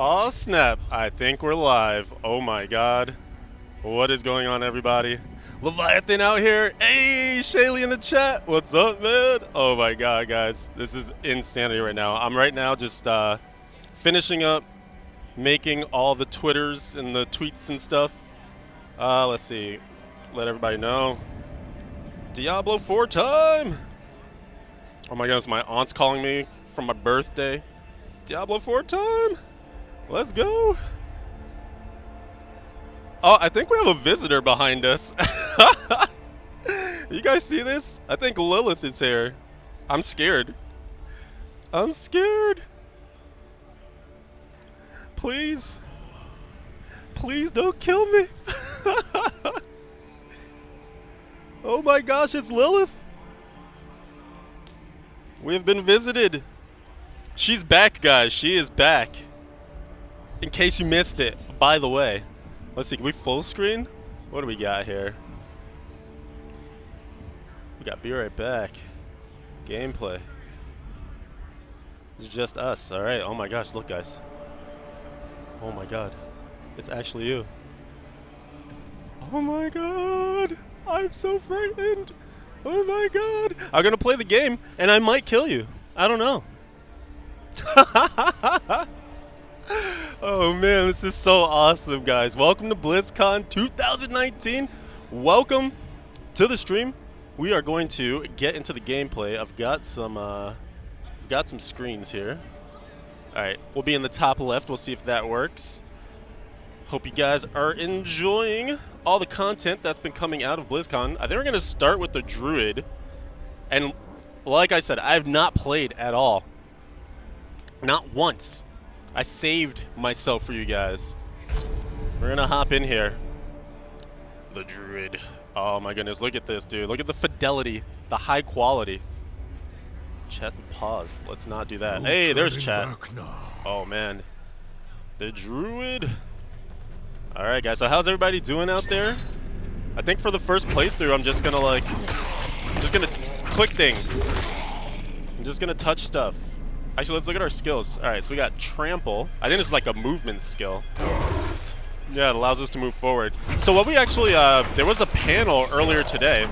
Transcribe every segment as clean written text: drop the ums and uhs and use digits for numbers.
Oh snap, I think we're live. Oh my god. What is going on, everybody? Leviathan out here. Hey, Shaylee in the chat. What's up, man? Oh my god, guys. This is insanity right now. I'm right now just finishing up making all the Twitters and the tweets and stuff. Let's see. Let everybody know. Diablo 4 time! Oh my goodness, my aunt's calling me from my birthday. Diablo 4 time! Let's go! Oh, I think we have a visitor behind us. You guys see this? I think Lilith is here. I'm scared. I'm scared. Please. Please don't kill me. Oh my gosh, it's Lilith. We have been visited. She's back, guys. She is back. In case you missed it, by the way. Let's see, can we full screen? What do we got here? We got Be Right Back. Gameplay. It's just us. Alright, oh my gosh, look guys. Oh my god. It's actually you. Oh my god. I'm so frightened. Oh my god. I'm gonna play the game and I might kill you. I don't know. Oh man, this is so awesome, guys. Welcome to BlizzCon 2019. Welcome to the stream. We are going to get into the gameplay. I've got some screens here. All right, we'll be in the top left. We'll see if that works. Hope you guys are enjoying all the content that's been coming out of BlizzCon. I think we're gonna start with the Druid. And like I said, I have not played at all. Not once. I saved myself for you guys. We're gonna hop in here. The Druid. Oh my goodness, look at this, dude. Look at the fidelity, the high quality. Chat's been paused. Let's not do that. Hey, there's chat. Oh man. The Druid. Alright guys, so how's everybody doing out there? I think for the first playthrough I'm just gonna click things. I'm just gonna touch stuff. Actually, let's look at our skills. Alright, so we got Trample. I think this is like a movement skill. Yeah, it allows us to move forward. So what we actually, there was a panel earlier today.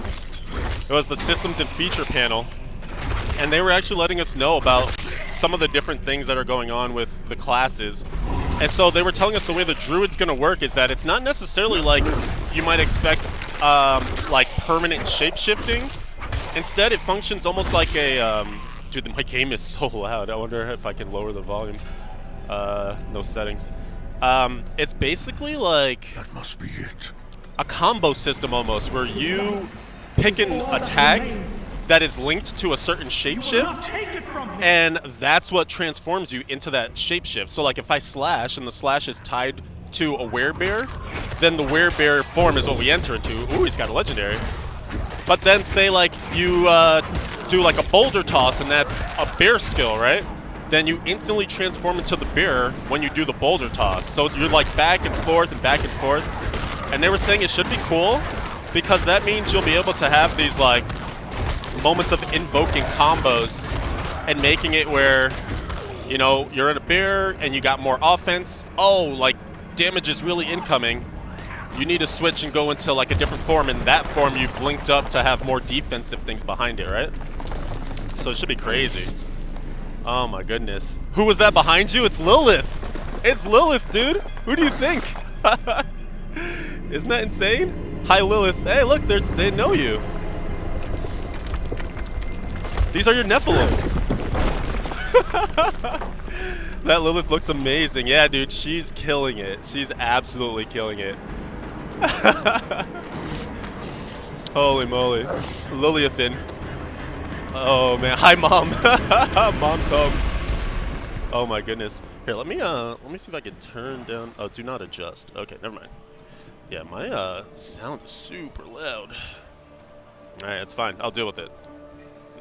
It was the Systems and Feature panel. And they were actually letting us know about some of the different things that are going on with the classes. And so they were telling us the way the Druid's gonna work is that it's not necessarily like you might expect, like permanent shape-shifting. Instead, it functions almost like a, dude, my game is so loud. I wonder if I can lower the volume. No settings. It's basically like that must be it. A combo system almost, where you pick an attack that is linked to a certain shapeshift, and that's what transforms you into that shapeshift. So like if I slash and the slash is tied to a werebear, then the werebear form is what we enter into. Ooh, he's got a legendary. But then say like you do like a boulder toss and that's a bear skill, right? Then you instantly transform into the bear when you do the boulder toss. So you're like back and forth and back and forth. And they were saying it should be cool because that means you'll be able to have these like moments of invoking combos and making it where, you know, you're in a bear and you got more offense. Oh, like damage is really incoming. You need to switch and go into like a different form. In that form, you've linked up to have more defensive things behind it, right? So it should be crazy. Oh my goodness. Who was that behind you? It's Lilith. It's Lilith, dude. Who do you think? Isn't that insane? Hi, Lilith. Hey, look, they know you. These are your Nephilim. That Lilith looks amazing. Yeah, dude, she's killing it. She's absolutely killing it. Holy moly. Liliathan. Oh man, hi mom. Mom's home. Oh my goodness. Here, let me see if I can turn down. Oh, do not adjust. Okay, never mind. Yeah, my sound is super loud. All right, it's fine. I'll deal with it.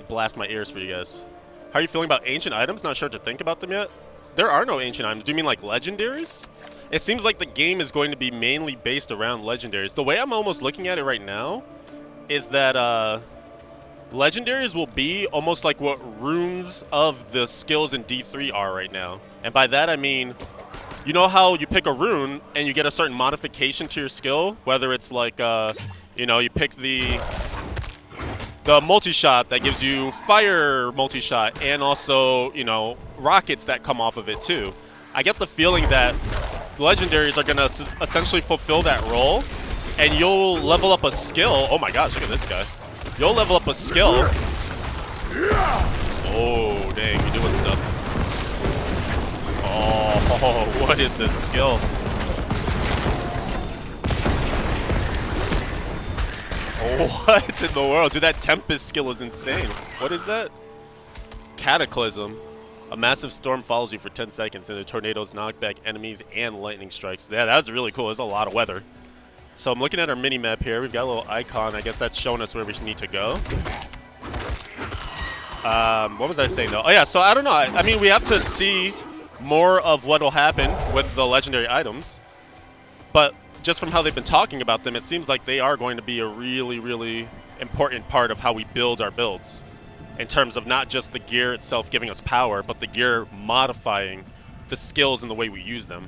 Blast my ears for you guys. How are you feeling about ancient items? Not sure to think about them yet. There are no ancient items. Do you mean like legendaries? It seems like the game is going to be mainly based around legendaries. The way I'm almost looking at it right now is that legendaries will be almost like what runes of the skills in D3 are right now. And by that I mean you know how you pick a rune and you get a certain modification to your skill, whether it's like, you know, you pick the multi-shot that gives you fire multi-shot and also, you know, rockets that come off of it too. I get the feeling that legendaries are going to essentially fulfill that role, and you'll level up a skill. Oh my gosh, look at this guy. You'll level up a skill. Oh, dang, you're doing stuff. Oh, what is this skill? What in the world? Dude, that Tempest skill is insane. What is that? Cataclysm. A massive storm follows you for 10 seconds, and the tornadoes knock back enemies and lightning strikes. Yeah, that's really cool. There's a lot of weather. So I'm looking at our mini-map here. We've got a little icon. I guess that's showing us where we need to go. What was I saying, though? Oh, yeah, so I don't know. I mean, we have to see more of what will happen with the legendary items. But just from how they've been talking about them, it seems like they are going to be a really, really important part of how we build our builds. In terms of not just the gear itself giving us power, but the gear modifying the skills and the way we use them.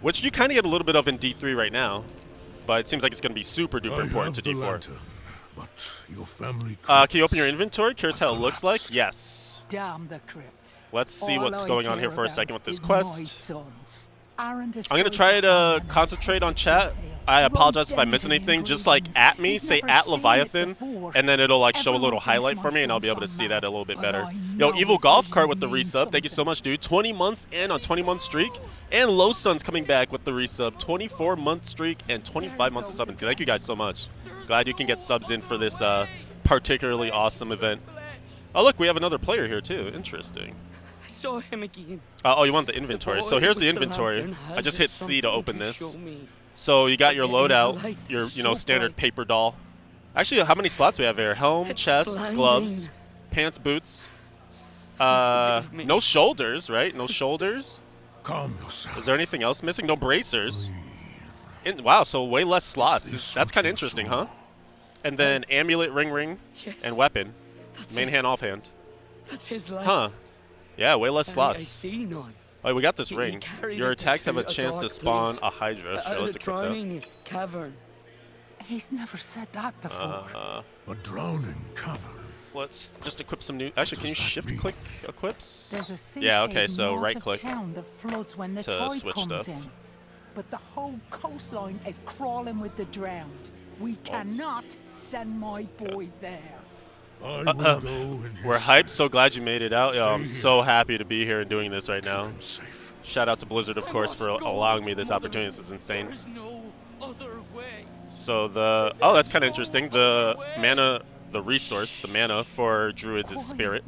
Which you kind of get a little bit of in D3 right now, but it seems like it's going to be super duper important to D4. Lantern, but your family can you open your inventory? Curious how it looks like? Yes. Damn the crypts. Let's see All what's I going on care here for a about second with this is quest. my son. I'm going to try to concentrate on chat. I apologize if I miss anything. Just like at me, say at Leviathan, and then it'll like show a little highlight for me, and I'll be able to see that a little bit better. Yo, Evil Golf Cart with the resub. Thank you so much, dude. 20 months and on 20-month streak. And Low Sun's coming back with the resub. 24-month streak and 25 months of subbing. Thank you guys so much. Glad you can get subs in for this particularly awesome event. Oh, look, we have another player here, too. Interesting. Saw him again. Oh, you want the inventory. So here's the inventory. I just hit C to open this. So you got your loadout, your, you know, standard paper doll. Actually, how many slots we have here? Helm, chest, gloves, pants, boots. No shoulders, right? No shoulders. Calm yourself. Is there anything else missing? No bracers. Wow, so way less slots. That's kind of interesting, huh? And then amulet, ring, and weapon. Main hand, offhand. That's his life. Huh. Yeah, way less I slots. see none. Oh, we got this He ring. carried Your it attacks have a to a chance to dark spawn place. a Hydra. Sure, let's A equip drowning cavern. He's never said that before. that. A drowning cavern. Let's just equip some new. Actually, can you shift click equips? There's a sea Yeah, okay, cave so north right of click town that floods when the to tide switch comes stuff. in. But the whole coastline is crawling with the drowned. We cannot send my boy there. I will go in his We're hyped. So glad you made it out. Yo, I'm so happy to be here and doing this right now. safe. Shout out to Blizzard, of course, for allowing me this opportunity. This is insane. There is no other way. So the that's kind of interesting. The mana, the resource, the mana for druids is spirit.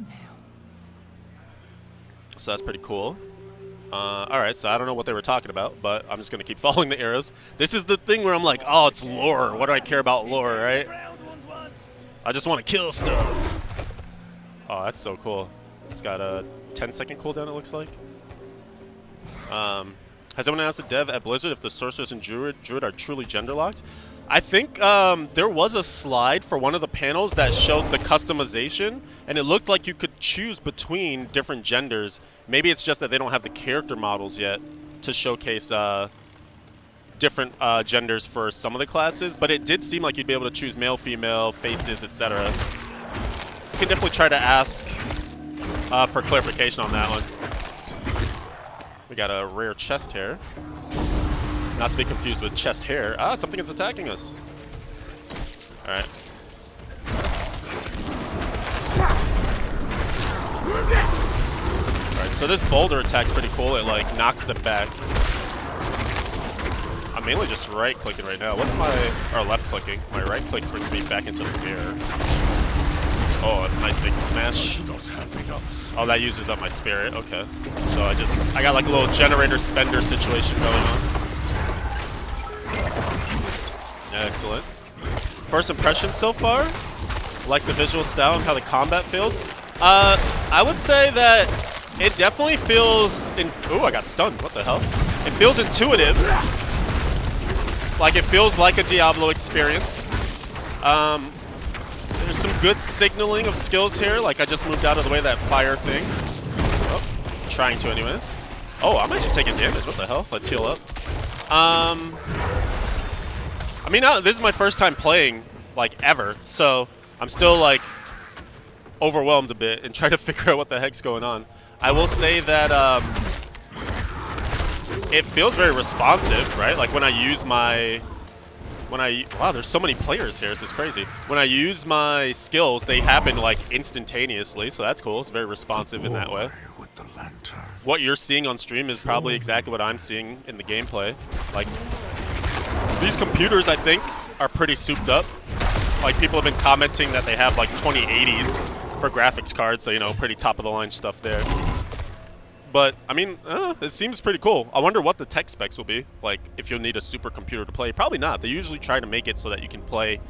So that's pretty cool. All right, so I don't know what they were talking about, but I'm just gonna keep following the arrows. This is the thing where I'm like, oh, it's lore. What do I care about lore, right? I just want to kill stuff. Oh, that's so cool. It's got a 10-second cooldown, it looks like. Has anyone asked the dev at Blizzard if the Sorceress and Druid are truly gender-locked? I think there was a slide for one of the panels that showed the customization, and it looked like you could choose between different genders. Maybe it's just that they don't have the character models yet to showcase different genders for some of the classes, but it did seem like you'd be able to choose male, female, faces, etc. You can definitely try to ask for clarification on that one. We got a rare chest hair. Not to be confused with chest hair. Ah, something is attacking us. All right. All right, so this boulder attack's pretty cool. It like knocks them back. I'm mainly just right-clicking right now. What's my, or left-clicking? My right-click brings me back into the air. Oh, that's a nice big smash. Oh, that uses up my spirit. Okay. So I got like a little generator spender situation going on. Excellent. First impressions so far? Like the visual style and how the combat feels? I would say that it definitely feels, ooh, I got stunned. What the hell? It feels intuitive. Like it feels like a Diablo experience. There's some good signaling of skills here. Like I just moved out of the way of that fire thing. Oh, trying to anyways. Oh, I'm actually taking damage. What the hell? Let's heal up. I mean, this is my first time playing, like, ever. So I'm still, like, overwhelmed a bit and trying to figure out what the heck's going on. I will say that it feels very responsive, right? Like when I use my, wow, there's so many players here. This is crazy. When I use my skills, they happen like instantaneously, so that's cool. It's very responsive in that way. With the lantern. What you're seeing on stream is probably exactly what I'm seeing in the gameplay. Like these computers, I think, are pretty souped up. Like people have been commenting that they have like 2080s for graphics cards, so you know, pretty top of the line stuff there. But I mean, it seems pretty cool. I wonder what the tech specs will be. Like if you'll need a supercomputer to play. Probably not. They usually try to make it so that you can play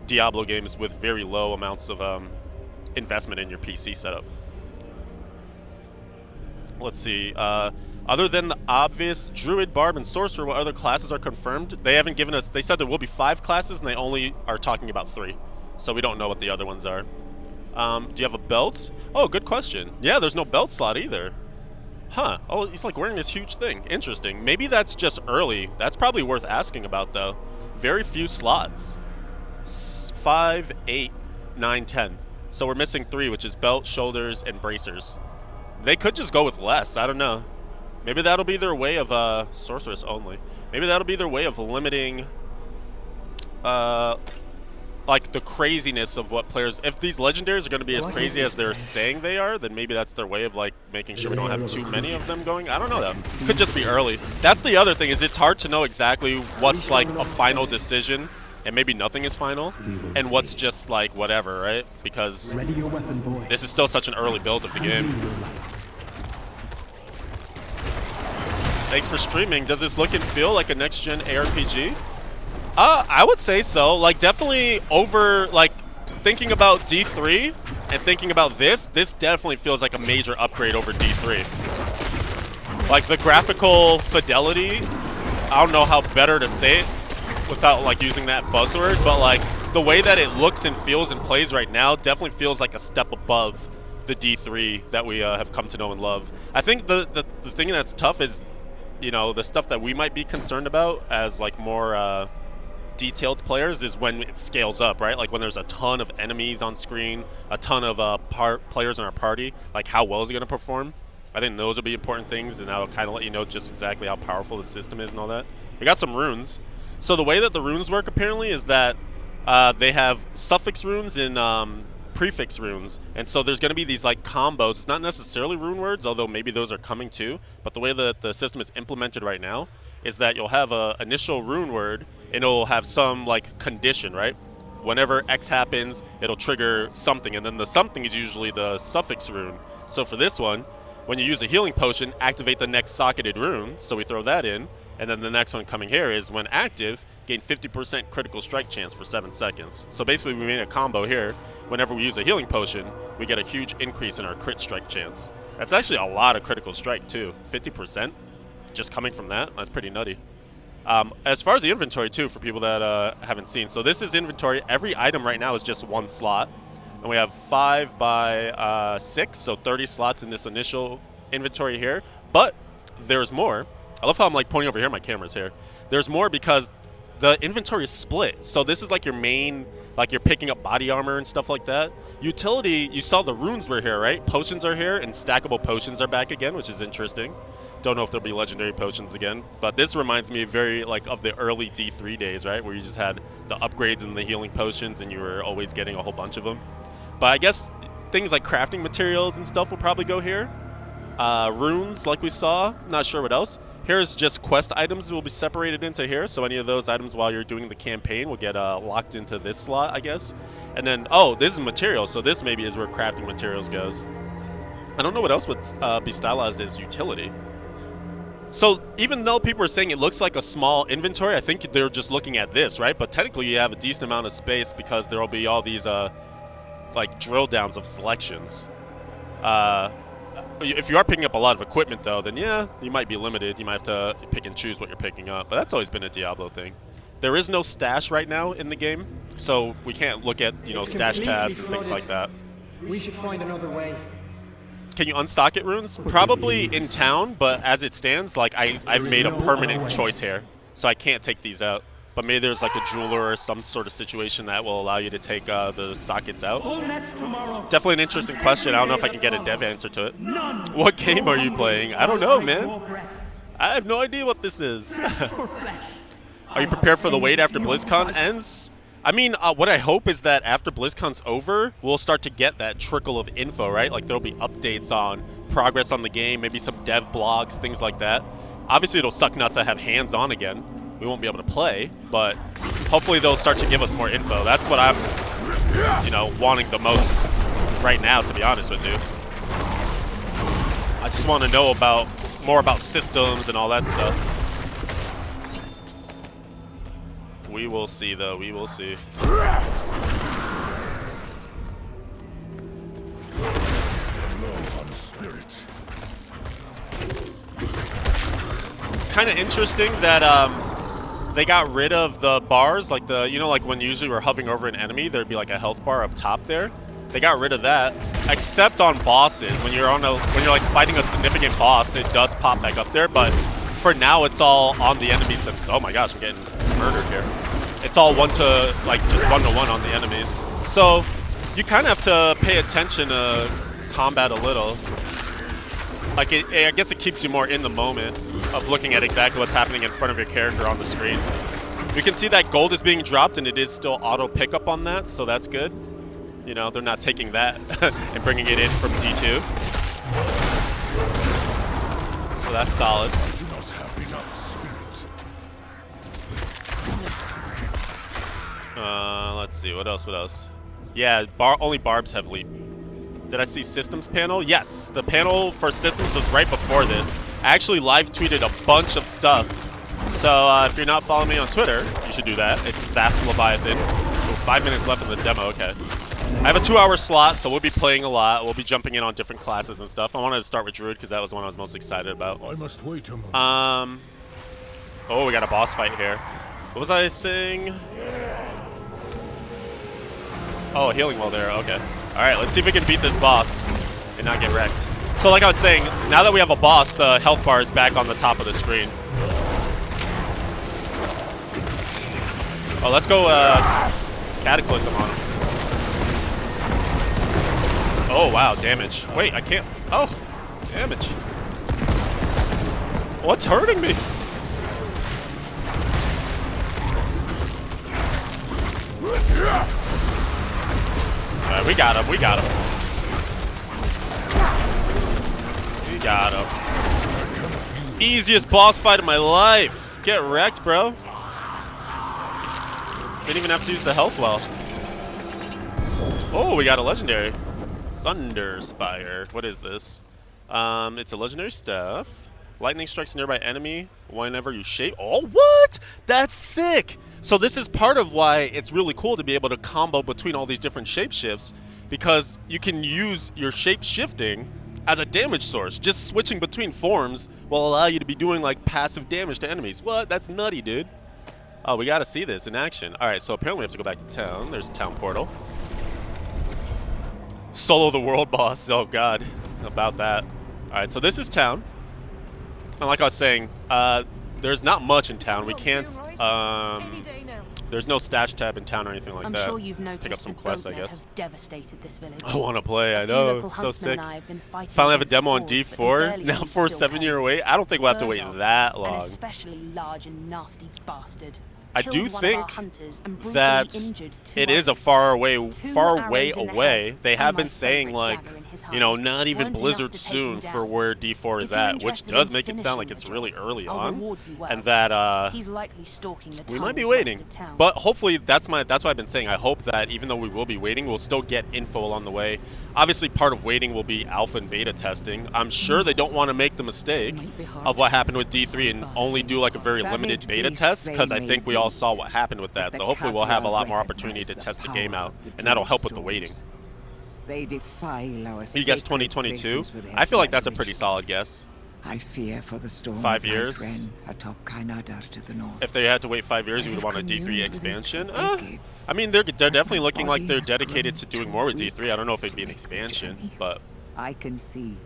Diablo games with very low amounts of investment in your PC setup. Let's see. Other than the obvious Druid, Barb, and Sorcerer, what other classes are confirmed? They haven't given us. They said there will be 5 classes, and they only are talking about 3. So we don't know what the other ones are. Do you have a belt? Oh, good question. Yeah, there's no belt slot either. Huh. Oh, he's like wearing this huge thing. Interesting. Maybe that's just early. That's probably worth asking about, though. Very few slots. 5, 8, 9, 10. So we're missing 3, which is belt, shoulders, and bracers. They could just go with less. I don't know. Maybe that'll be their way of sorceress only. Maybe that'll be their way of limiting like the craziness of what players. If these legendaries are going to be as crazy as they're saying they are, then maybe that's their way of like making sure we don't have too many of them going. I don't know. That could just be early. That's the other thing, is it's hard to know exactly what's like a final decision, and maybe nothing is final, and what's just like whatever, right? Because this is still such an early build of the game. Thanks for streaming. Does this look and feel like a next-gen ARPG? I would say so. Like, definitely over, like, thinking about D3 and thinking about this definitely feels like a major upgrade over D3. Like, the graphical fidelity, I don't know how better to say it without, like, using that buzzword, but, like, the way that it looks and feels and plays right now definitely feels like a step above the D3 that we have come to know and love. I think the thing that's tough is, you know, the stuff that we might be concerned about as, like, more detailed players is when it scales up, right? Like when there's a ton of enemies on screen, a ton of players in our party, like how well is it going to perform? I think those will be important things, and that'll kind of let you know just exactly how powerful the system is and all that. We got some runes. So the way that the runes work apparently is that they have suffix runes and prefix runes, and so there's going to be these like combos. It's not necessarily rune words, although maybe those are coming too, but the way that the system is implemented right now is that you'll have a initial rune word, and it'll have some like condition, right? Whenever X happens, it'll trigger something, and then the something is usually the suffix rune. So for this one, when you use a healing potion, activate the next socketed rune, so we throw that in, and then the next one coming here is when active, gain 50% critical strike chance for 7 seconds. So basically we made a combo here. Whenever we use a healing potion, we get a huge increase in our crit strike chance. That's actually a lot of critical strike too, 50%. Just coming from that, that's pretty nutty. As far as the inventory too, for people that haven't seen, so this is inventory. Every item right now is just 1 slot, and we have 5 by 6, so 30 slots in this initial inventory here. But there's more. I love how I'm like pointing over here. My camera's here. There's more because the inventory is split. So this is like your main, like you're picking up body armor and stuff like that. Utility, you saw the runes were here, right? Potions are here, and stackable potions are back again, which is interesting. Don't know if there'll be legendary potions again, but this reminds me very like of the early D3 days, right? Where you just had the upgrades and the healing potions, and you were always getting a whole bunch of them. But I guess things like crafting materials and stuff will probably go here. Runes, like we saw, not sure what else. Here's just quest items will be separated into here, so any of those items while you're doing the campaign will get locked into this slot, I guess. And then, oh, this is material, so this maybe is where crafting materials goes. I don't know what else would be stylized as utility. So even though people are saying it looks like a small inventory, I think they're just looking at this, right? But technically you have a decent amount of space because there will be all these like drill downs of selections. If you are picking up a lot of equipment though, then yeah, you might be limited. You might have to pick and choose what you're picking up, but that's always been a Diablo thing. There is no stash right now in the game, so we can't look at, you know, stash tabs and things like that. We should find another way. Can you unstock it runes? Probably in town, but as it stands, like I've made a permanent choice here, so I can't take these out. But maybe there's like a jeweler or some sort of situation that will allow you to take the sockets out. Definitely an interesting question. I don't know if I can get a dev answer to it. What game are you playing? I don't know, man. I have no idea what this is. Are you prepared for the wait after BlizzCon ends? I mean, what I hope is that after BlizzCon's over, we'll start to get that trickle of info, right? Like, there'll be updates on progress on the game, maybe some dev blogs, things like that. Obviously, it'll suck not to have hands-on again. We won't be able to play, but hopefully they'll start to give us more info. That's what I'm, you know, wanting the most right now, to be honest with you. I just want to know more about systems and all that stuff. We will see, though. We will see. Kind of interesting that they got rid of the bars, like the, you know, like when usually we're hovering over an enemy, there'd be like a health bar up top there. They got rid of that, except on bosses. When you're like fighting a significant boss, it does pop back up there. But for now, it's all on the enemies. Oh my gosh, I'm getting murdered here. It's all just 1-to-1 on the enemies. So you kind of have to pay attention to combat a little. Like, I guess it keeps you more in the moment of looking at exactly what's happening in front of your character on the screen. You can see that gold is being dropped, and it is still auto pickup on that, so that's good. You know, they're not taking that and bringing it in from D2. So that's solid. Let's see, what else? Yeah, only barbs have leap. Did I see systems panel? Yes, the panel for systems was right before this. I actually live tweeted a bunch of stuff. So if you're not following me on Twitter, you should do that. That's Leviathan. Oh, 5 minutes left in this demo, okay. I have a 2-hour slot, so we'll be playing a lot. We'll be jumping in on different classes and stuff. I wanted to start with Druid because that was the one I was most excited about. I must wait a moment. Oh, we got a boss fight here. What was I saying? Oh, healing well there, okay. All right, let's see if we can beat this boss and not get wrecked. So like I was saying, now that we have a boss, the health bar is back on the top of the screen. Oh, let's go Cataclysm on him. Oh, wow, damage. Wait, I can't. Oh, damage. What's hurting me? All right, we got him. We got him. Easiest boss fight of my life. Get wrecked, bro. Didn't even have to use the health well. Oh, we got a legendary. Thunder Spire. What is this? It's a legendary staff. Lightning strikes a nearby enemy whenever you shape. Oh, what? That's sick. So this is part of why it's really cool to be able to combo between all these different shape shifts, because you can use your shape shifting as a damage source. Just switching between forms will allow you to be doing like passive damage to enemies. What? That's nutty, dude. Oh, we got to see this in action. All right, so apparently we have to go back to town. There's a town portal. Solo the world boss. Oh, God. About that. All right, so this is town. And like I was saying, there's not much in town. We can't, there's no stash tab in town or anything like that. I'm sure you've noticed pick up some quests, I guess. Have devastated this village. I want to play, I know. It's so sick. Finally have a demo on D4. Now for a 7-year wait. I don't think we'll have to wait that long. An especially large and nasty bastard. I do think that it is a far way away. They have been saying, like, you know, not even Blizzard soon for where D4 is at, which does make it sound like it's really early on, and that we might be waiting. But hopefully, that's why I've been saying. I hope that even though we will be waiting, we'll still get info along the way. Obviously, part of waiting will be alpha and beta testing. I'm sure they don't want to make the mistake of what happened with D3 and only do like a very limited beta test, because I think we all saw what happened with that. So hopefully we'll have a lot more opportunity to test the game out, and that'll help with the waiting. They defile our You guess 2022? I feel like that's a pretty solid guess. I fear for the storm 5 years? atop Kainada to the north. If they had to wait 5 years, you would want a D3 expansion? I mean, they're definitely looking like they're dedicated to doing more with D3. I don't know if it'd be an expansion, but I can see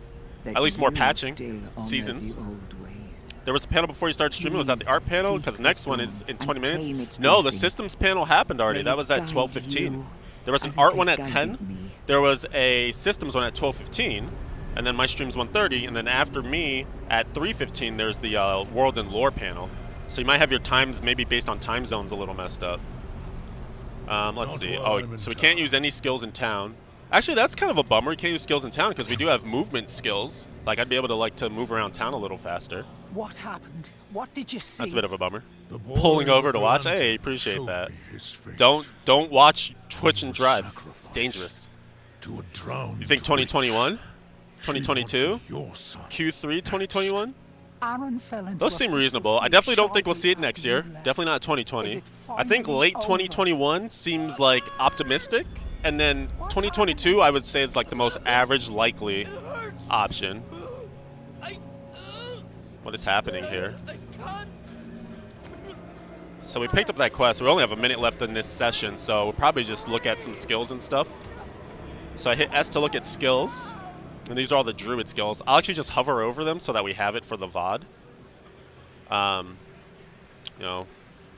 that At least more you patching still honor seasons. the old ways. There was a panel before you started streaming. Was that the art panel? Seek Because the the next one is stone in 20 and minutes. claim its No, the blessing. systems panel happened already. May That it was at guide 12:15. you There was an as it art one has at guided 10. me. There was a systems one at 12:15, and then my stream's 1:30, and then after me at 3:15, there's the world and lore panel. So you might have your times maybe based on time zones a little messed up. Let's Not see. while Oh, I'm in so we town. can't use any skills in town. Actually, that's kind of a bummer. We can't use skills in town because we do have movement skills. Like I'd be able to move around town a little faster. What happened? What did you see? That's a bit of a bummer. The boy Pulling over of to watch. Atlantis Hey, appreciate showed that. me his fate. Don't watch Twitch and was drive. It's sacrificed dangerous. To a drowned You think 2021? 2022? Your son. Q3 2021? Aaron fell into Those a seem fatal reasonable. I sleep definitely don't think we'll shortly see it next after year. you left. Definitely not 2020. Is it I think finally late over? 2021 seems like optimistic, and then 2022 I would say is like the most average likely option. What is happening here? I can't. So we picked up that quest. We only have a minute left in this session, so we'll probably just look at some skills and stuff. So I hit S to look at skills, and these are all the Druid skills. I'll actually just hover over them so that we have it for the VOD. You know,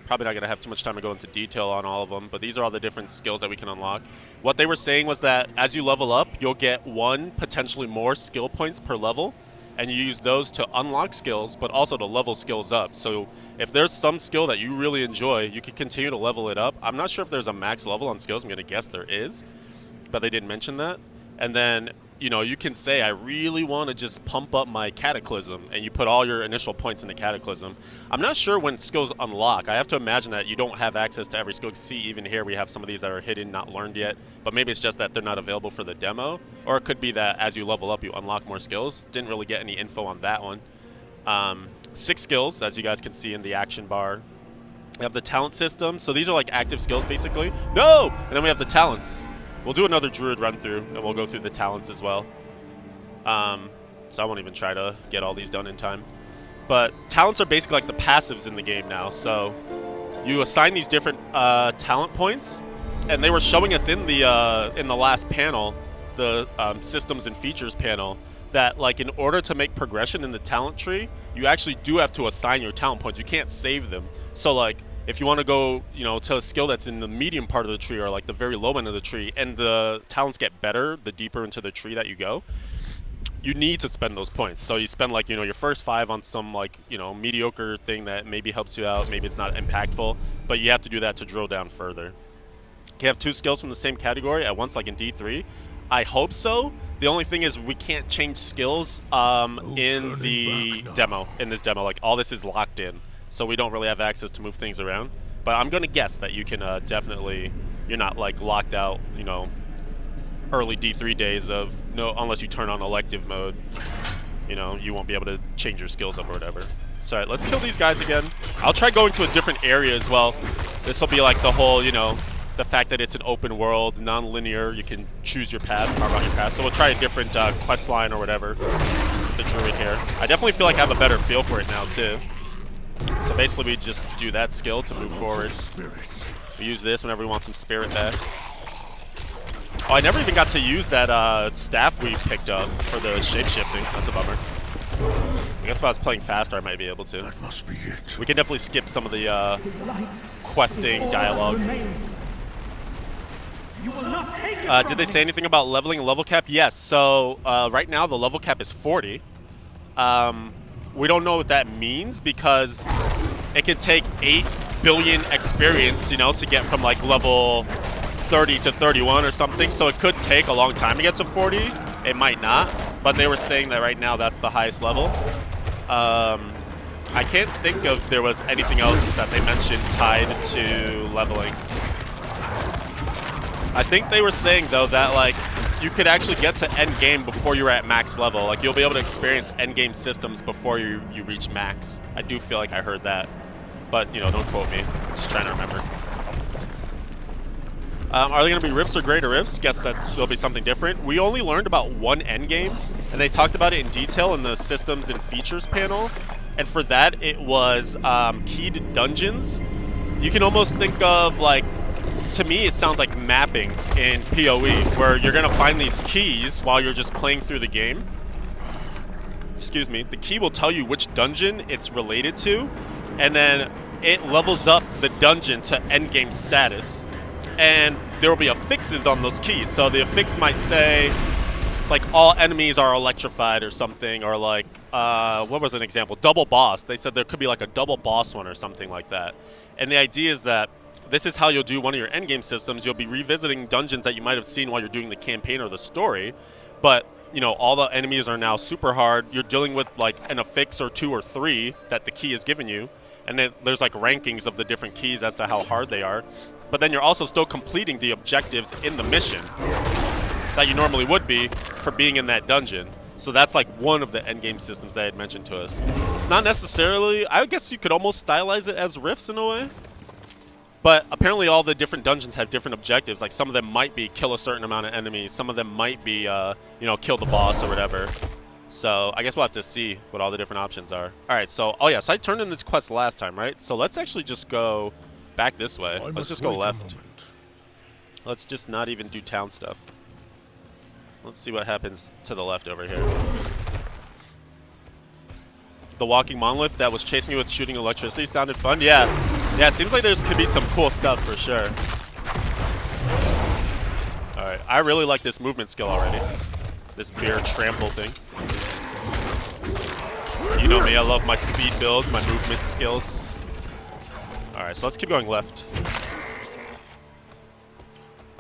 probably not going to have too much time to go into detail on all of them, but these are all the different skills that we can unlock. What they were saying was that as you level up, you'll get 1, potentially more skill points per level, and you use those to unlock skills, but also to level skills up. So if there's some skill that you really enjoy, you can continue to level it up. I'm not sure if there's a max level on skills. I'm going to guess there is, but they didn't mention that. And then, you know, you can say, I really want to just pump up my Cataclysm, and you put all your initial points into Cataclysm. I'm not sure when skills unlock. I have to imagine that you don't have access to every skill. See, even here we have some of these that are hidden, not learned yet, but maybe it's just that they're not available for the demo, or it could be that as you level up, you unlock more skills. Didn't really get any info on that one. 6 skills, as you guys can see in the action bar. We have the talent system. So these are like active skills, basically. No! And then we have the talents. We'll do another Druid run through, and we'll go through the talents as well. So I won't even try to get all these done in time. But talents are basically like the passives in the game now. So you assign these different talent points, and they were showing us in the last panel, the systems and features panel, that like in order to make progression in the talent tree, you actually do have to assign your talent points. You can't save them. So like, if you want to go, you know, to a skill that's in the medium part of the tree or like the very low end of the tree, and the talents get better the deeper into the tree that you go, you need to spend those points. So you spend like, you know, your first 5 on some like, you know, mediocre thing that maybe helps you out, maybe it's not impactful, but you have to do that to drill down further. You have 2 skills from the same category at once, like in D3. I hope so. The only thing is we can't change skills in the demo, in this demo. Like all this is locked in. So we don't really have access to move things around. But I'm going to guess that you can definitely, you're not like locked out, you know, early D3 days of, no, unless you turn on elective mode, you know, you won't be able to change your skills up or whatever. So all right, let's kill these guys again. I'll try going to a different area as well. This will be like the whole, you know, the fact that it's an open world, non-linear, you can choose your path, carve out your path. So we'll try a different quest line or whatever, the Druid here. I definitely feel like I have a better feel for it now too. So basically we just do that skill to move forward. We use this whenever we want some spirit back. Oh, I never even got to use that staff we picked up for the shape-shifting. That's a bummer. I guess if I was playing faster, I might be able to. That must be it. We can definitely skip some of the questing dialogue. Did they say anything about leveling and level cap? Yes. So right now the level cap is 40. We don't know what that means because it could take 8 billion experience, you know, to get from like level 30 to 31 or something. So it could take a long time to get to 40. It might not, but they were saying that right now that's the highest level. I can't think of there was anything else that they mentioned tied to leveling. I think they were saying though that like you could actually get to end game before you're at max level. Like you'll be able to experience end game systems before you reach max. I do feel like I heard that, but you know, don't quote me. Just trying to remember. Are they going to be rifts or greater rifts? Guess there'll be something different. We only learned about one end game, and they talked about it in detail in the systems and features panel. And for that, it was keyed dungeons. You can almost think of like to me, it sounds like mapping in PoE, where you're gonna find these keys while you're just playing through the game. Excuse me. The key will tell you which dungeon it's related to, and then it levels up the dungeon to endgame status. And there will be affixes on those keys. So the affix might say, like, all enemies are electrified or something, or like, what was an example? Double boss. They said there could be like a double boss one or something like that. And the idea is that this is how you'll do one of your endgame systems. You'll be revisiting dungeons that you might have seen while you're doing the campaign or the story, but you know, all the enemies are now super hard. You're dealing with like an affix or 2 or 3 that the key is giving you, and then there's like rankings of the different keys as to how hard they are. But then you're also still completing the objectives in the mission that you normally would be for being in that dungeon. So that's like one of the endgame systems that I had mentioned to us. It's not necessarily, I guess you could almost stylize it as rifts in a way. But apparently all the different dungeons have different objectives. Like some of them might be kill a certain amount of enemies. Some of them might be, you know, kill the boss or whatever. So I guess we'll have to see what all the different options are. All right, so, oh yeah, so I turned in this quest last time, right? So let's actually just go back this way. Let's just go left. Let's just not even do town stuff. Let's see what happens to the left over here. The walking monolith that was chasing you with shooting electricity sounded fun. Yeah, it seems like could be some cool stuff for sure. All right, I really like this movement skill already. This bear trample thing. You know me, I love my speed build, my movement skills. All right, so let's keep going left.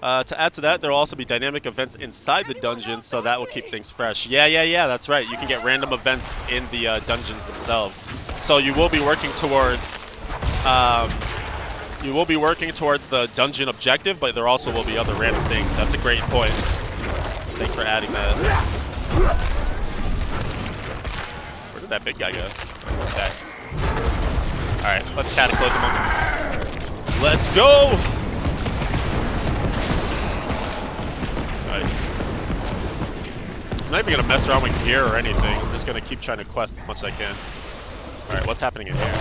To add to that, there will also be dynamic events inside the dungeons, so that will keep things fresh. Yeah, that's right. You can get random events in the dungeons themselves. So you will be working towards the dungeon objective, but there also will be other random things. That's a great point. Thanks for adding that. Where did that big guy go? Okay. All right, let's cataclysm him. Let's go! Nice. I'm not even going to mess around with gear or anything. I'm just going to keep trying to quest as much as I can. Alright, what's happening in here?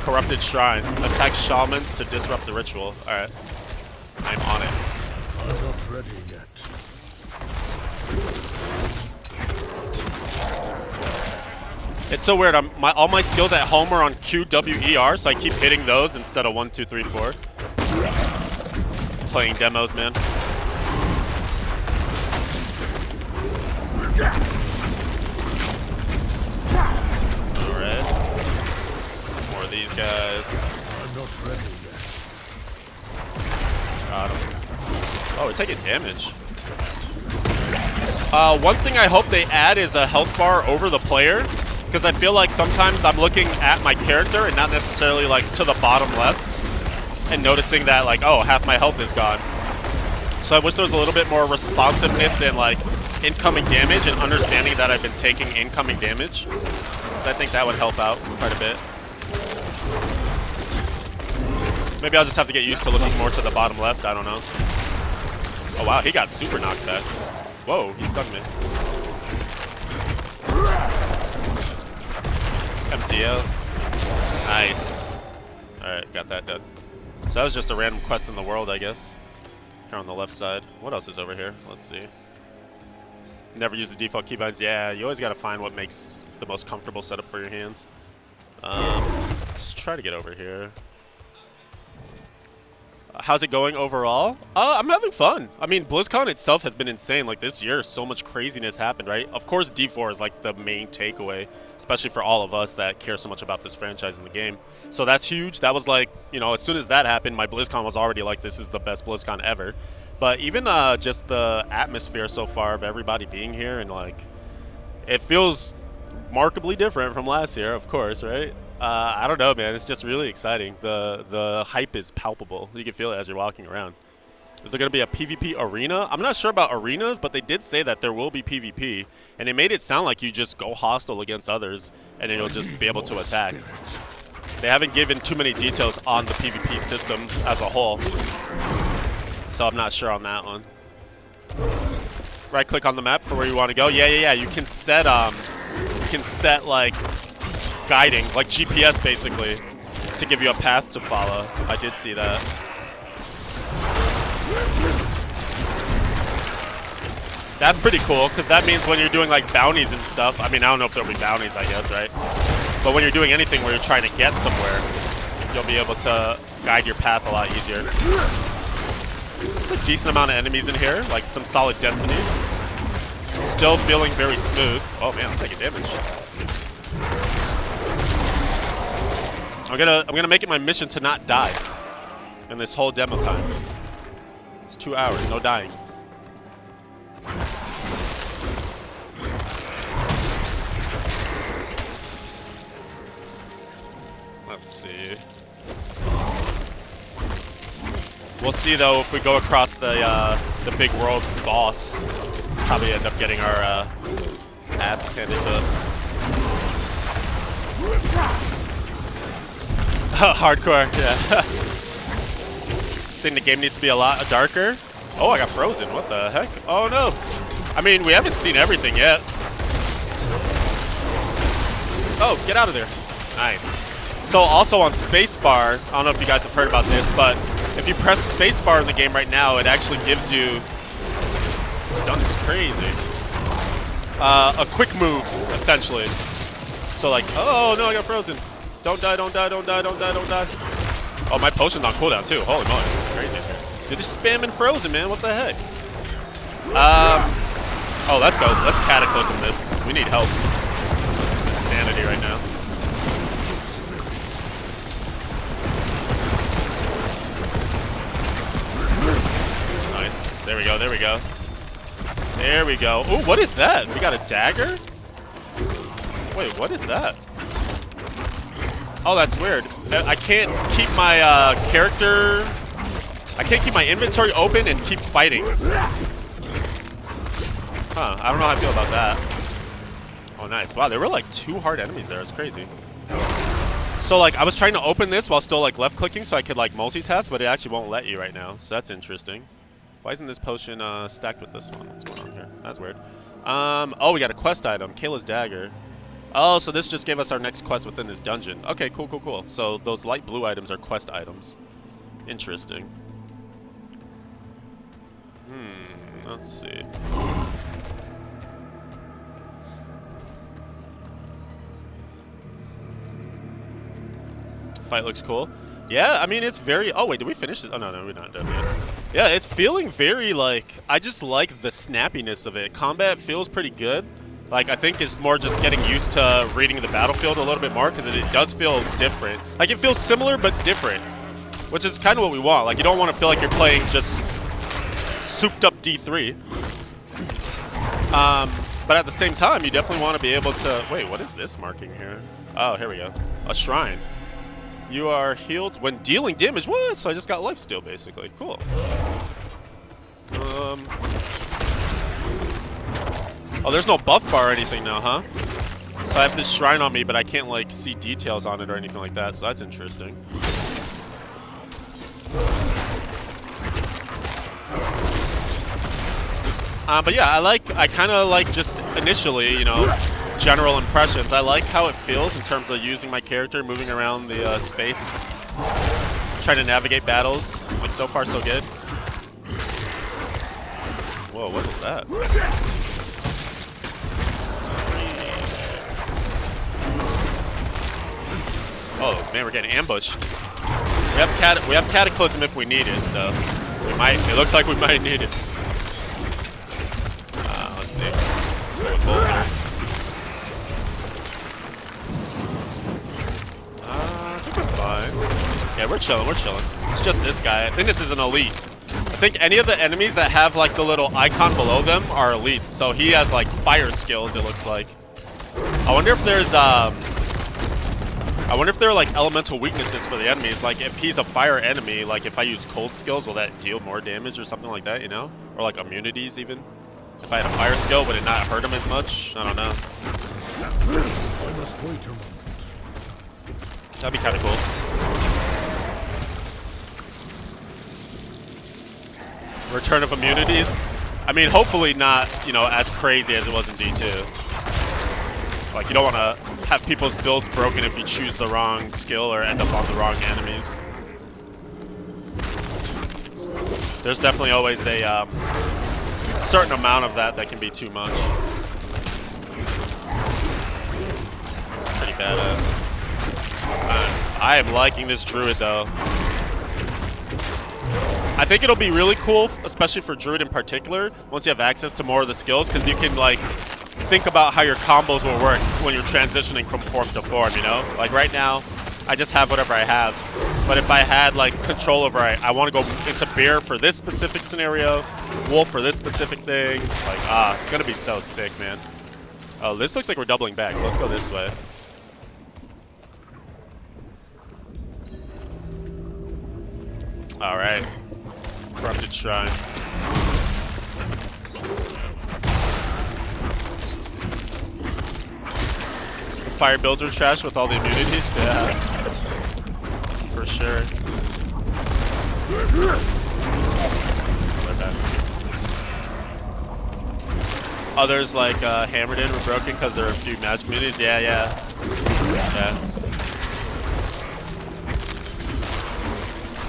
Corrupted Shrine. Attack shamans to disrupt the ritual. Alright. I'm on it. I'm not ready yet. It's so weird. All my skills at home are on Q, W, E, R, so I keep hitting those instead of 1, 2, 3, 4. Playing demos, man. Alright. More of these guys. I'm not ready yet. Got him. Oh, we're taking damage. One thing I hope they add is a health bar over the player, because I feel like sometimes I'm looking at my character and not necessarily like to the bottom left and noticing that like, oh, half my health is gone. So I wish there was a little bit more responsiveness in like incoming damage and understanding that I've been taking incoming damage. So I think that would help out quite a bit. Maybe I'll just have to get used to looking more to the bottom left. I don't know. Oh wow, he got super knocked back. Whoa, he stunned me. MTL. Nice. Alright, got that done. So that was just a random quest in the world, I guess. Here on the left side. What else is over here? Let's see. Never use the default keybinds. Yeah, you always got to find what makes the most comfortable setup for your hands. Let's try to get over here. How's it going overall? I'm having fun. I mean, BlizzCon itself has been insane. Like this year, so much craziness happened, right? Of course, D4 is like the main takeaway, especially for all of us that care so much about this franchise in the game. So that's huge. That was like, you know, as soon as that happened, my BlizzCon was already like, this is the best BlizzCon ever. But even just the atmosphere so far of everybody being here, and like, it feels markedly different from last year, of course, right? I don't know, man. It's just really exciting. The hype is palpable. You can feel it as you're walking around. Is there going to be a PvP arena? I'm not sure about arenas, but they did say that there will be PvP, and they made it sound like you just go hostile against others, and then you'll just be able to attack. They haven't given too many details on the PvP system as a whole, so I'm not sure on that one. Right-click on the map for where you want to go. Yeah. You can set like guiding, like GPS basically, to give you a path to follow. I did see that. That's pretty cool, because that means when you're doing like bounties and stuff, I mean, I don't know if there'll be bounties, I guess, right? But when you're doing anything where you're trying to get somewhere, you'll be able to guide your path a lot easier. There's a decent amount of enemies in here, like some solid density. Still feeling very smooth. Oh man, I'm taking damage. I'm gonna make it my mission to not die in this whole demo time. It's 2 hours, no dying. Let's see. We'll see though if we go across the big world boss. Probably end up getting our asses handed to us. Hardcore, yeah. Think the game needs to be a lot darker. Oh, I got frozen. What the heck? Oh no. I mean, we haven't seen everything yet. Oh, get out of there. Nice. So also on spacebar, I don't know if you guys have heard about this, but if you press spacebar in the game right now, it actually gives you, stun is crazy, a quick move, essentially. So like, oh no, I got frozen. Don't die, don't die, don't die, don't die, don't die. Oh, my potion's on cooldown too. Holy moly, this is crazy. You're just spamming frozen, man. What the heck? Oh, let's go. Let's cataclysm this. We need help. This is insanity right now. Nice. There we go. There we go. There we go. Ooh, what is that? We got a dagger? Wait, what is that? Oh, that's weird. I can't keep my character... I can't keep my inventory open and keep fighting. Huh, I don't know how I feel about that. Oh, nice. Wow, there were like 2 hard enemies there. It's crazy. So, like, I was trying to open this while still, like, left-clicking so I could, like, multitask, but it actually won't let you right now. So that's interesting. Why isn't this potion stacked with this one? What's going on here? That's weird. Oh, we got a quest item. Kayla's dagger. Oh, so this just gave us our next quest within this dungeon. Okay, cool, cool, cool. So those light blue items are quest items. Interesting. Let's see. Fight looks cool. Yeah, I mean, it's very... Oh, wait, did we finish it? Oh, no, we're not done yet. Yeah, it's feeling very, like... I just like the snappiness of it. Combat feels pretty good. Like, I think it's more just getting used to reading the battlefield a little bit more, because it does feel different. Like, it feels similar, but different. Which is kind of what we want. Like, you don't want to feel like you're playing just souped up D3. But at the same time, you definitely want to be able to... Wait, what is this marking here? Oh, here we go. A shrine. You are healed when dealing damage. What? So I just got lifesteal, basically. Cool. Oh, there's no buff bar or anything now, huh? So I have this shrine on me, but I can't, like, see details on it or anything like that, so that's interesting. But yeah, I kind of like just initially, you know, general impressions. I like how it feels in terms of using my character, moving around the space, trying to navigate battles. Like, so far, so good. Whoa, what is that? Oh man, we're getting ambushed. We have cataclysm if we need it, so we might. It looks like we might need it. Let's see. I think we're fine. Yeah, we're chilling. We're chilling. It's just this guy. I think this is an elite. I think any of the enemies that have like the little icon below them are elites. So he has like fire skills. It looks like. I wonder if there's I wonder if there are like elemental weaknesses for the enemies. Like if he's a fire enemy, like if I use cold skills, will that deal more damage or something like that, you know? Or like immunities even? If I had a fire skill, would it not hurt him as much? I don't know. I must wait a moment. That'd be kind of cool. Return of immunities? I mean, hopefully not, you know, as crazy as it was in D2. Like, you don't want to have people's builds broken if you choose the wrong skill or end up on the wrong enemies. There's definitely always a certain amount of that can be too much. Pretty badass. I am liking this Druid though. I think it'll be really cool, especially for Druid in particular, once you have access to more of the skills, because you can like think about how your combos will work when you're transitioning from form to form, you know? Like right now, I just have whatever I have. But if I had like control over, I want to go into Bear for this specific scenario, Wolf for this specific thing, like, it's gonna be so sick, man. Oh, this looks like we're doubling back, so let's go this way. All right. Corrupted Shrine. Fire builds are trash with all the immunities? Yeah. For sure. Others like Hammered In were broken because there are a few magic immunities? Yeah.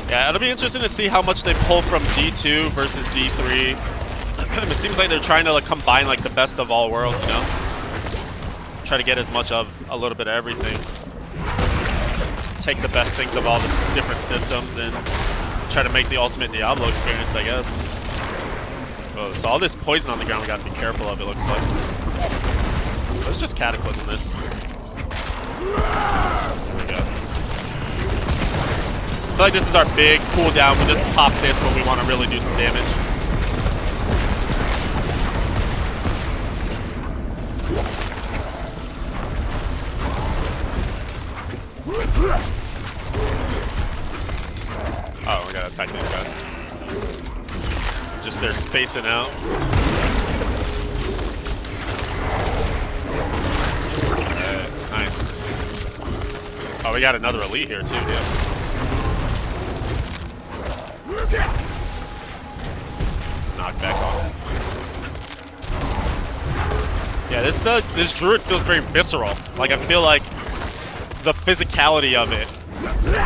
Yeah, it'll be interesting to see how much they pull from D2 versus D3. It seems like they're trying to like combine like the best of all worlds, you know? Try to get as much of a little bit of everything. Take the best things of all the different systems and try to make the ultimate Diablo experience, I guess. Oh, so all this poison on the ground we gotta be careful of, it looks like. Let's just Cataclysm this. There we go. I feel like this is our big cooldown. We'll just pop this when we want to really do some damage. Oh, we gotta attack these guys. Just they're spacing out. Alright, nice. Oh, we got another elite here too, yeah. Knock back on. Yeah, this Druid feels very visceral. Like I feel like the physicality of it,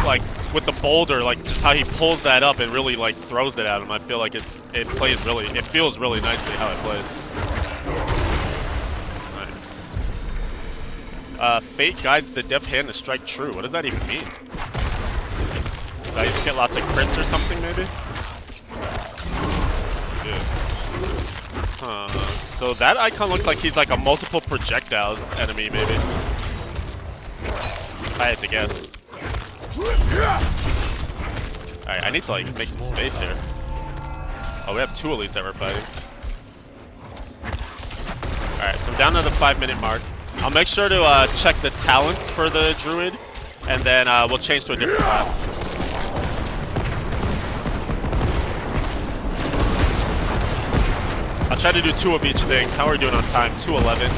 like with the boulder, like just how he pulls that up and really like throws it at him. I feel like it feels really nicely how it plays. Nice. Fate guides the deaf hand to strike true. What does that even mean? Did I just get lots of crits or something, maybe? Yeah. Huh. So that icon looks like he's like a multiple projectiles enemy, maybe. If I had to guess. Alright, I need to like make some space here. Oh, we have two elites that we're fighting. Alright, so I'm down to the 5-minute mark. I'll make sure to check the talents for the Druid, and then we'll change to a different class. I'll try to do 2 of each thing. How are we doing on time? 2:11.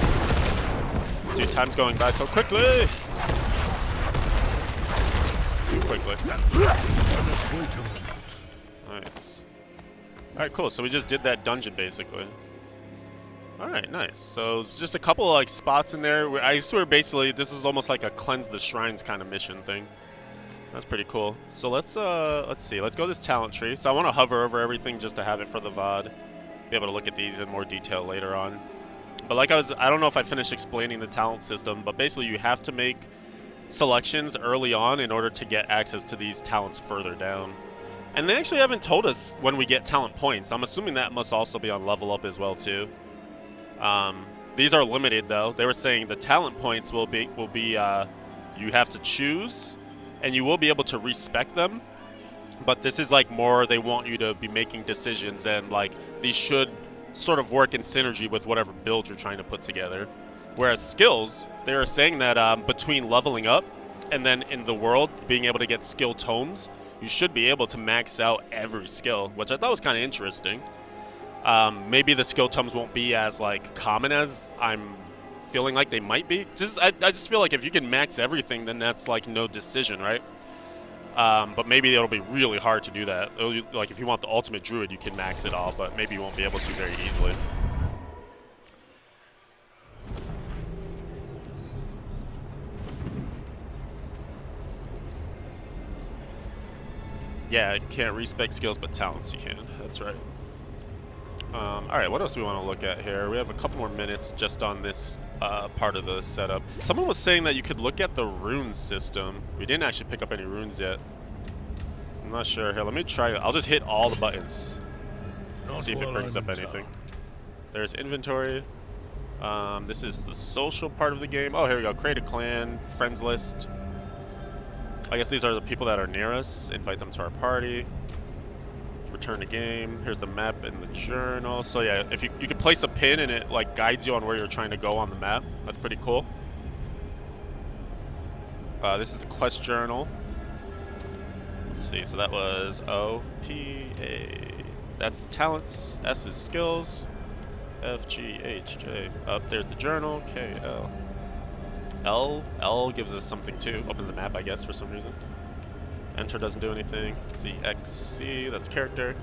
Dude, time's going by so quickly. Too quickly. Nice. Alright, cool. So we just did that dungeon, basically. Alright, nice. So it's just a couple of, like, spots in there. I swear, basically, this was almost like a cleanse the shrines kind of mission thing. That's pretty cool. So let's see. Let's go this talent tree. So I want to hover over everything just to have it for the VOD. Be able to look at these in more detail later on. But like I don't know if I finished explaining the talent system, but basically you have to make selections early on in order to get access to these talents further down. And they actually haven't told us when we get talent points. I'm assuming that must also be on level up as well too. These are limited though. They were saying the talent points will be you have to choose, and you will be able to respec them. But this is like more they want you to be making decisions, and like these should sort of work in synergy with whatever build you're trying to put together. Whereas skills, they are saying that between leveling up and then in the world being able to get skill tomes, you should be able to max out every skill, which I thought was kind of interesting. Maybe the skill tomes won't be as like common as I'm feeling like they might be. I just feel like if you can max everything, then that's like no decision, right? But maybe it'll be really hard to do that. Like if you want the ultimate Druid, you can max it all, but maybe you won't be able to very easily. Yeah, you can't respec skills, but talents you can. That's right. Alright, what else do we want to look at here? We have a couple more minutes just on this part of the setup. Someone was saying that you could look at the rune system. We didn't actually pick up any runes yet. I'm not sure. Here, let me try it. I'll just hit all the buttons. See if it brings up anything. There's inventory. This is the social part of the game. Oh, here we go. Create a clan, friends list. I guess these are the people that are near us. Invite them to our party. Return to game. Here's the map and the journal. So yeah, if you can place a pin and it like guides you on where you're trying to go on the map. That's pretty cool. This is the quest journal. Let's see. So that was O, P, A. That's talents. S is skills. F, G, H, J. Up there's the journal. K, L. L gives us something too. Opens the map, I guess, for some reason. Enter doesn't do anything. Z, X, C. That's character.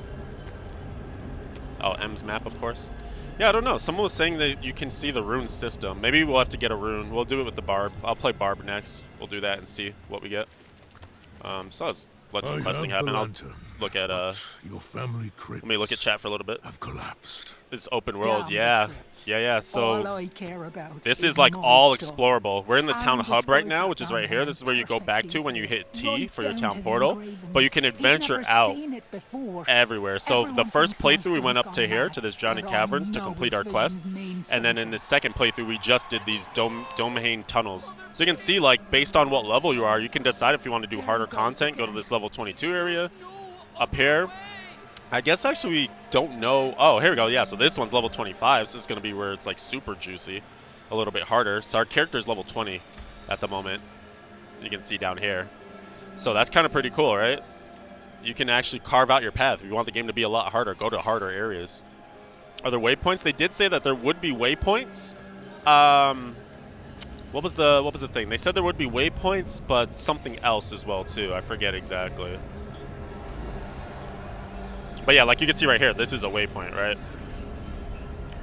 Oh, M's map, of course. Yeah, I don't know. Someone was saying that you can see the rune system. Maybe we'll have to get a rune. We'll do it with the Barb. I'll play Barb next. We'll do that and see what we get. So let's let some questing happen. I'll look at your family let me look at chat for a little bit. have collapsed. It's open world, Damn yeah. the crypts. Yeah. So All I care about this is like all my soul. explorable. We're in the town I'm hub right now, destroyed which is that right here. This is where you go back to when you hit T right for your down town to the portal. But you can engravings. adventure He's never out seen it before. everywhere. So the Everyone first thinks my playthrough we went son's up to gone here mad, to this Johnny but I Caverns to know complete his our quest. visions mean And then in something. the second playthrough we just did these Domain tunnels. So you can see like based on what level you are, you can decide if you want to do harder content, go to this level 22 area. Up here, I guess actually we don't know. Oh, here we go. Yeah, so this one's level 25. So this is going to be where it's like super juicy, a little bit harder. So our character is level 20 at the moment. You can see down here. So that's kind of pretty cool, right? You can actually carve out your path. If you want the game to be a lot harder, go to harder areas. Are there waypoints? They did say that there would be waypoints. What was the thing? They said there would be waypoints, but something else as well too. I forget exactly. But yeah, like you can see right here, this is a waypoint, right?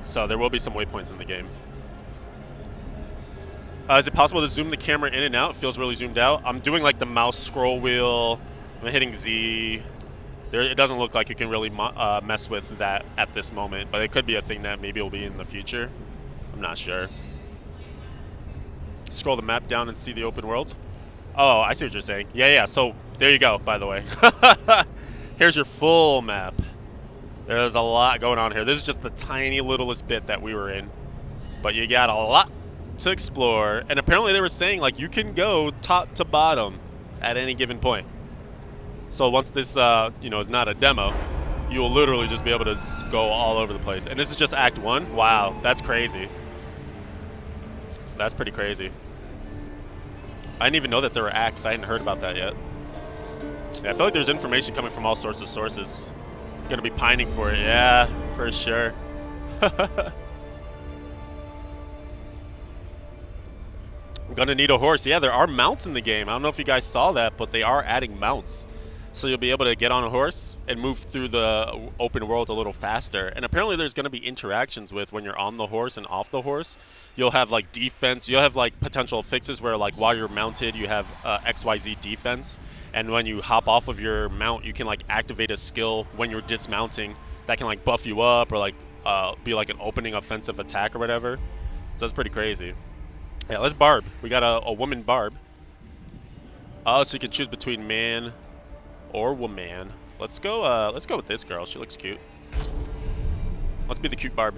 So there will be some waypoints in the game. Is it possible to zoom the camera in and out? It feels really zoomed out. I'm doing like the mouse scroll wheel. I'm hitting Z. It doesn't look like you can really mess with that at this moment, but it could be a thing that maybe will be in the future. I'm not sure. Scroll the map down and see the open world. Oh, I see what you're saying. Yeah. So there you go, by the way. Here's your full map. There's a lot going on here. This is just the tiny littlest bit that we were in. But you got a lot to explore. And apparently they were saying, like, you can go top to bottom at any given point. So once this, is not a demo, you will literally just be able to go all over the place. And this is just Act 1? Wow, that's crazy. That's pretty crazy. I didn't even know that there were acts. I hadn't heard about that yet. Yeah, I feel like there's information coming from all sorts of sources. Gonna be pining for it. Yeah, for sure. I'm gonna need a horse. Yeah, there are mounts in the game. I don't know if you guys saw that, but they are adding mounts. So you'll be able to get on a horse and move through the open world a little faster. And apparently there's going to be interactions with when you're on the horse and off the horse. You'll have like defense. You'll have like potential fixes where like while you're mounted, you have XYZ defense. And when you hop off of your mount, you can like activate a skill when you're dismounting that can like buff you up or like be like an opening offensive attack or whatever. So that's pretty crazy. Yeah, let's Barb. We got a woman Barb. Oh, so you can choose between man or woman. Let's go with this girl. She looks cute. Let's be the cute Barb.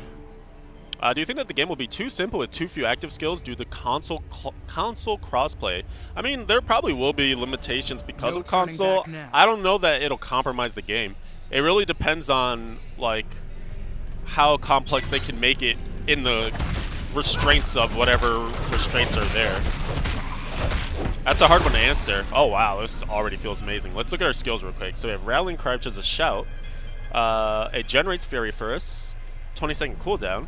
Do you think that the game will be too simple with too few active skills due to console crossplay? I mean, there probably will be limitations because No of turning console. back now. I don't know that it'll compromise the game. It really depends on like how complex they can make it in the restraints of whatever restraints are there. That's a hard one to answer. Oh wow, this already feels amazing. Let's look at our skills real quick. So we have Rattling Cry, which is a shout. It generates Fury for us. 20-second cooldown.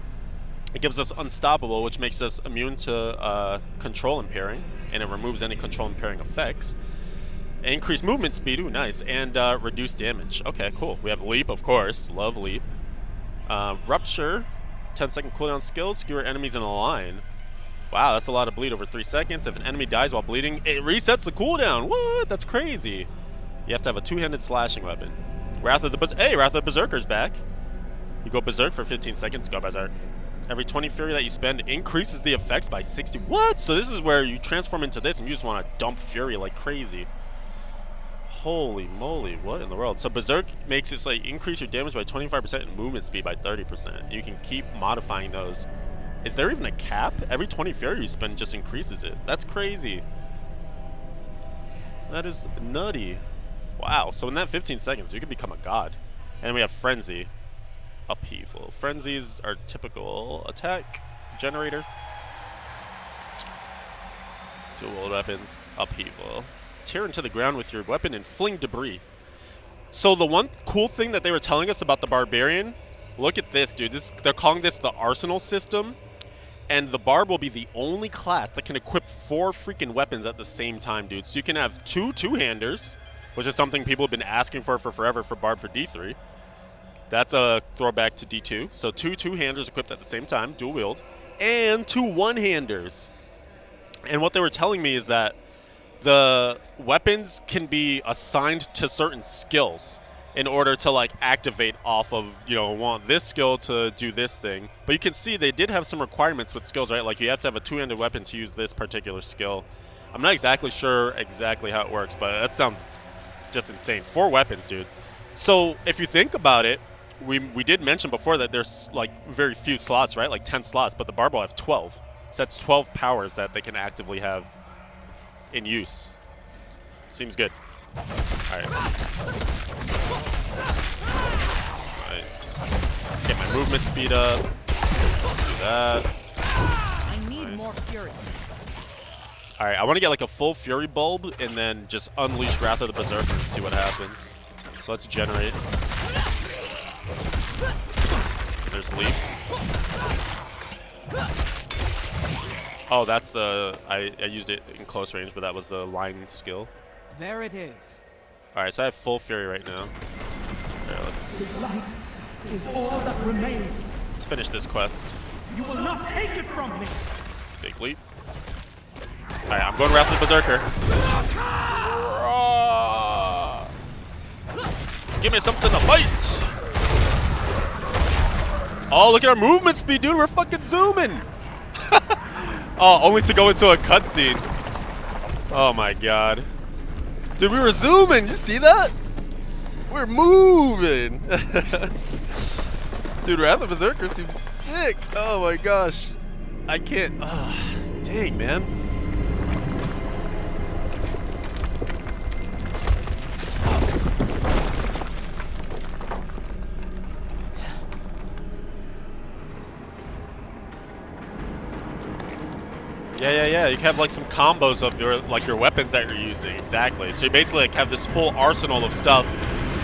It gives us Unstoppable, which makes us immune to control impairing, and it removes any control impairing effects. Increased movement speed, ooh, nice, and reduced damage. Okay, cool. We have Leap, of course. Love Leap. Rupture, 10-second cooldown skill. Skewer enemies in a line. Wow, that's a lot of bleed over 3 seconds. If an enemy dies while bleeding, it resets the cooldown. What? That's crazy. You have to have a two-handed slashing weapon. Wrath of the Berserker's back. You go berserk for 15 seconds, go berserk. Every 20 fury that you spend increases the effects by 60. What? So this is where you transform into this and you just want to dump fury like crazy. Holy moly, what in the world? So berserk makes it like increase your damage by 25% and movement speed by 30%. You can keep modifying those. Is there even a cap? Every 20 fury you spend just increases it. That's crazy. That is nutty. Wow, so in that 15 seconds, you can become a god. And we have Frenzy. Upheaval. Frenzies are typical attack generator. Dual weapons. Upheaval. Tear into the ground with your weapon and fling debris. So the one cool thing that they were telling us about the Barbarian, look at this, dude. They're calling this the Arsenal system. And the Barb will be the only class that can equip 4 freaking weapons at the same time, dude. So you can have 2 two-handers, which is something people have been asking for forever for Barb for D3. That's a throwback to D2. So 2 two-handers equipped at the same time, dual wield, and 2 one-handers. And what they were telling me is that the weapons can be assigned to certain skills in order to like activate off of, you know, want this skill to do this thing. But you can see they did have some requirements with skills, right? Like you have to have a two-handed weapon to use this particular skill. I'm not exactly sure exactly how it works, but that sounds just insane. 4 weapons, dude. So if you think about it, we did mention before that there's like very few slots, right? Like 10 slots, but the Barb will have 12. So that's 12 powers that they can actively have in use. Seems good. All right. Nice. Let's get my movement speed up. Let's do that. I need Nice. more fury. All right, I want to get like a full fury bulb and then just unleash Wrath of the Berserker and see what happens. So let's generate. There's leap. Oh, that's the I used it in close range, but that was the line skill. There it is. All right, so I have full fury right now. Here, Light is all that remains. let's finish this quest. You will not take it from me. Big leap. All right, I'm going Wrath of the Berserker. Give me something to fight. Oh, look at our movement speed, dude. We're fucking zooming. Oh, only to go into a cutscene. Oh my god. Dude, we were zooming. You see that? We're moving. Dude, Wrath of the Berserker seems sick. Oh my gosh. I can't. Oh, dang, man. Yeah. You can have like some combos of your weapons that you're using. Exactly. So you basically like have this full arsenal of stuff.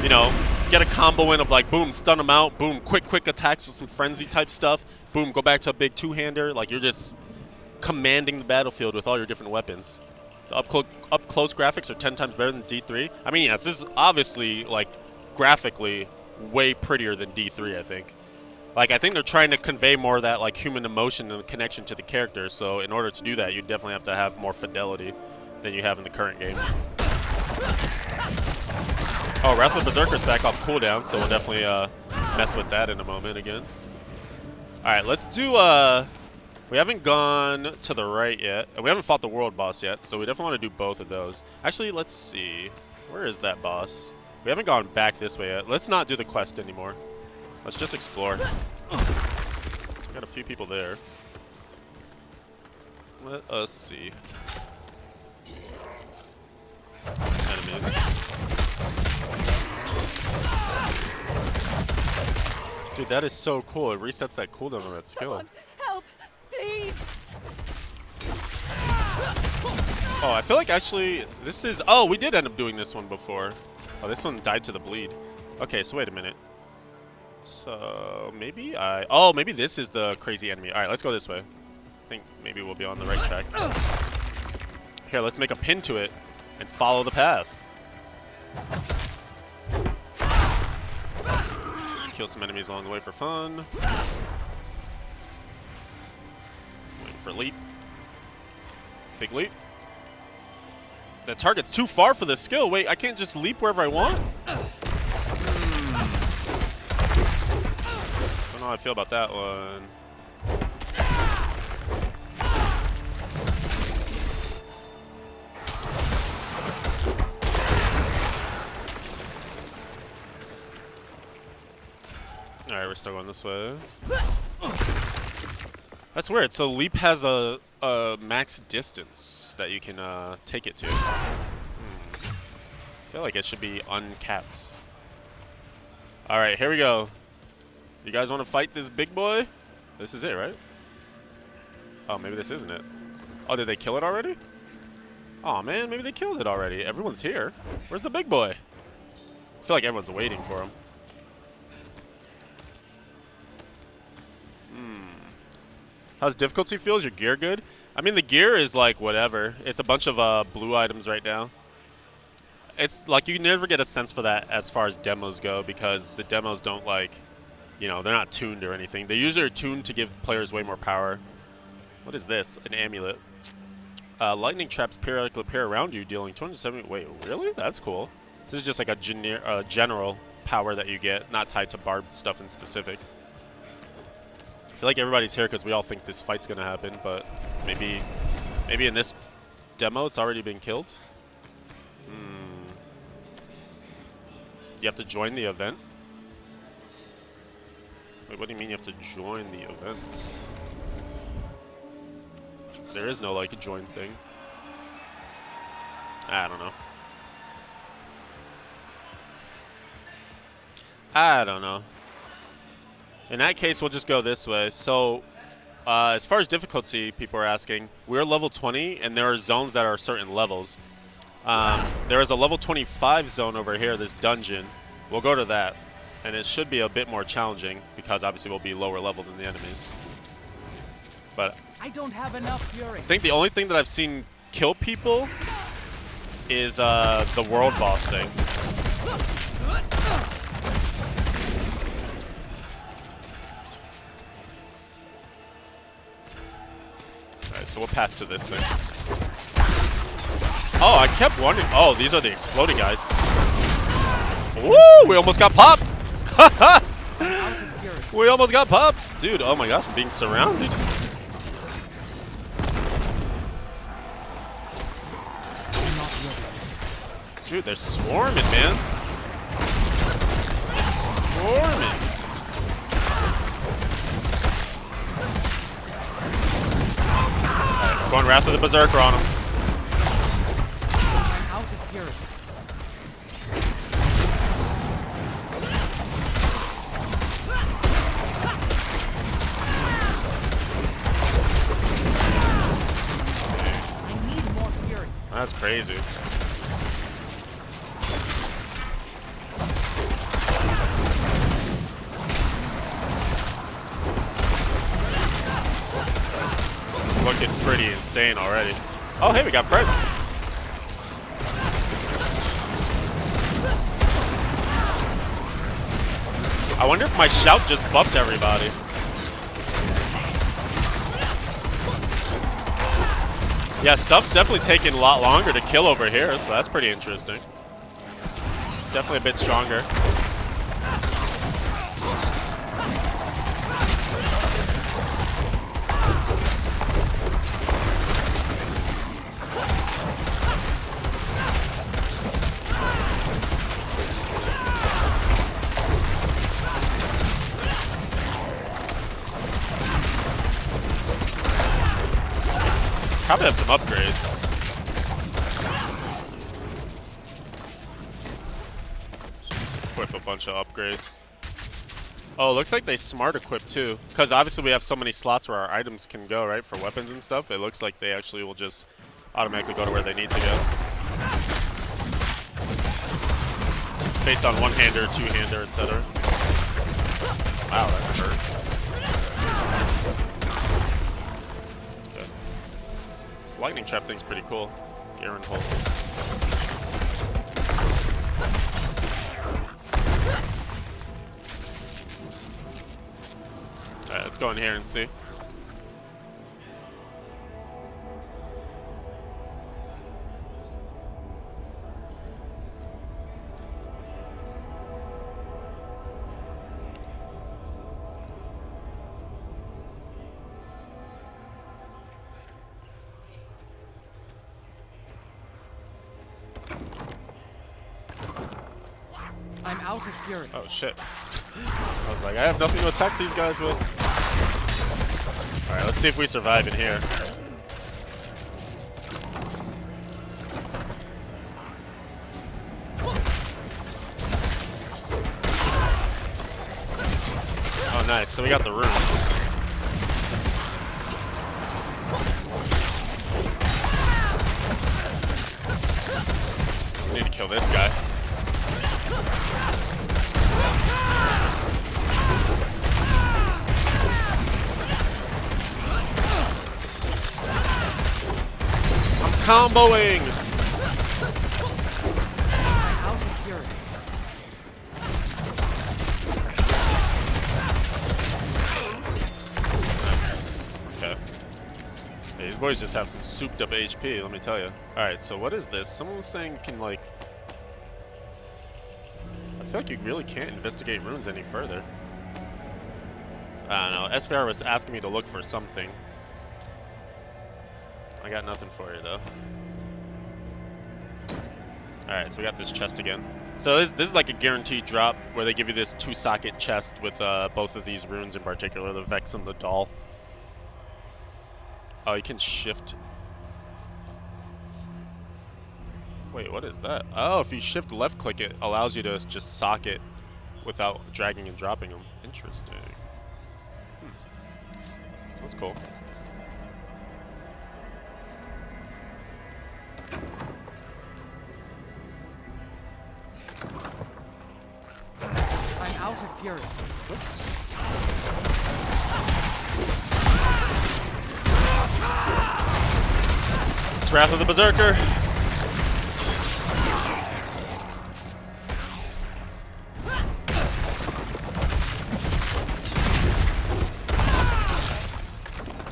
You know, get a combo in of like boom, stun them out. Boom, quick attacks with some frenzy type stuff. Boom, go back to a big two-hander. Like you're just commanding the battlefield with all your different weapons. The up close graphics are 10 times better than D3. I mean, yeah, this is obviously like graphically way prettier than D3. I think. Like, I think they're trying to convey more of that, like, human emotion and connection to the character. So, in order to do that, you definitely have to have more fidelity than you have in the current game. Oh, Wrath of the Berserker's back off cooldown, so we'll definitely mess with that in a moment again. All right, let's do... we haven't gone to the right yet. We haven't fought the world boss yet, so we definitely want to do both of those. Actually, let's see. Where is that boss? We haven't gone back this way yet. Let's not do the quest anymore. Let's just explore. So we got a few people there. Let us see. Enemies. Dude, that is so cool. It resets that cooldown on that skill. Help, please. Oh, I feel like actually this is... Oh, we did end up doing this one before. Oh, this one died to the bleed. Okay, so wait a minute. So maybe oh, maybe this is the crazy enemy. All right, let's go this way. I think maybe we'll be on the right track. Here, let's make a pin to it and follow the path. Kill some enemies along the way for fun. Waiting for leap. Big leap. The target's too far for this skill. Wait, I can't just leap wherever I want? know how I feel about that one. Alright, we're still going this way. That's weird. So Leap has a max distance that you can take it to. I feel like it should be uncapped. Alright, here we go. You guys want to fight this big boy? This is it, right? Oh, maybe this isn't it. Oh, did they kill it already? Oh man, maybe they killed it already. Everyone's here. Where's the big boy? I feel like everyone's waiting for him. How's difficulty feel? Is your gear good? I mean, the gear is like whatever. It's a bunch of blue items right now. It's like you never get a sense for that as far as demos go because the demos don't like, you know, they're not tuned or anything. They usually are tuned to give players way more power. What is this? An amulet. Lightning traps periodically appear around you, dealing 270. Wait, really? That's cool. This is just like a general power that you get, not tied to barbed stuff in specific. I feel like everybody's here because we all think this fight's gonna happen, but maybe in this demo it's already been killed. You have to join the event? Wait, what do you mean you have to join the event? There is no like join thing. I don't know. I don't know. In that case, we'll just go this way. So, as far as difficulty, people are asking, we're level 20, and there are zones that are certain levels. There is a level 25 zone over here, this dungeon. We'll go to that, and it should be a bit more challenging, because obviously we'll be lower level than the enemies. But I don't have enough fury. I think the only thing that I've seen kill people is the world boss thing. So we'll path to this thing. Oh, I kept wondering. Oh, these are the exploding guys. Woo! We almost got popped. We almost got popped. Dude, oh my gosh, I'm being surrounded. Dude, they're swarming, man. They're swarming. Going Wrath of the Berserker on him. Out of fury. I need more fury. That's crazy. Looking pretty insane already. Oh, hey, we got friends. I wonder if my shout just buffed everybody. Yeah, stuff's definitely taking a lot longer to kill over here, so that's pretty interesting. Definitely a bit stronger. Probably have some upgrades. Just equip a bunch of upgrades. Oh, looks like they smart equip too. Because obviously we have so many slots where our items can go, right? For weapons and stuff. It looks like they actually will just automatically go to where they need to go. Based on one-hander, two-hander, etc. Wow, that hurt. Lightning trap thing's pretty cool. Garen hold. Alright, let's go in here and see. out of fury. Oh shit. I was like, I have nothing to attack these guys with. Alright, let's see if we survive in here. Oh nice, so we got the runes. We need to kill this guy. I'm comboing! Out of fury. Okay. Hey, these boys just have some souped up HP, let me tell you. Alright, so what is this? Someone was saying you can, like... I feel like you really can't investigate runes any further. I don't know. SVR was asking me to look for something. I got nothing for you, though. Alright, so we got this chest again. So this is like a guaranteed drop where they give you this 2-socket chest with both of these runes in particular, the Vex and the Doll. Oh, you can shift. Wait, what is that? Oh, if you shift left click, it allows you to just socket without dragging and dropping them. Interesting. That's cool. I'm out of fury. Whoops. It's Wrath of the Berserker.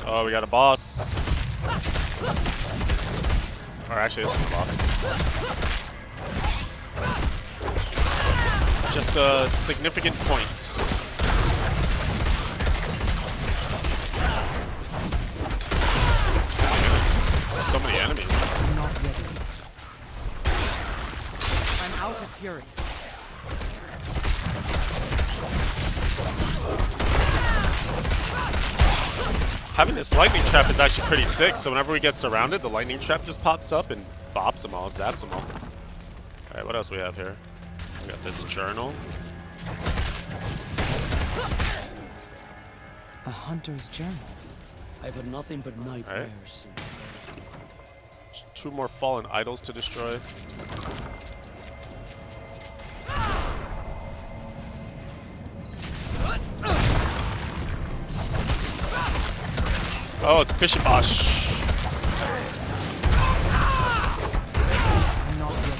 Oh, we got a boss. Or actually, this is a boss. Just a significant point. So many enemies. I'm not ready. I'm out of fury. Having this lightning trap is actually pretty sick, so whenever we get surrounded, the lightning trap just pops up and bops them all, zaps them all. Alright, what else we have here? We got this journal. A hunter's journal. I've had nothing but nightmares since. Two more fallen idols to destroy. Oh, it's Bishibosh. I'm not ready.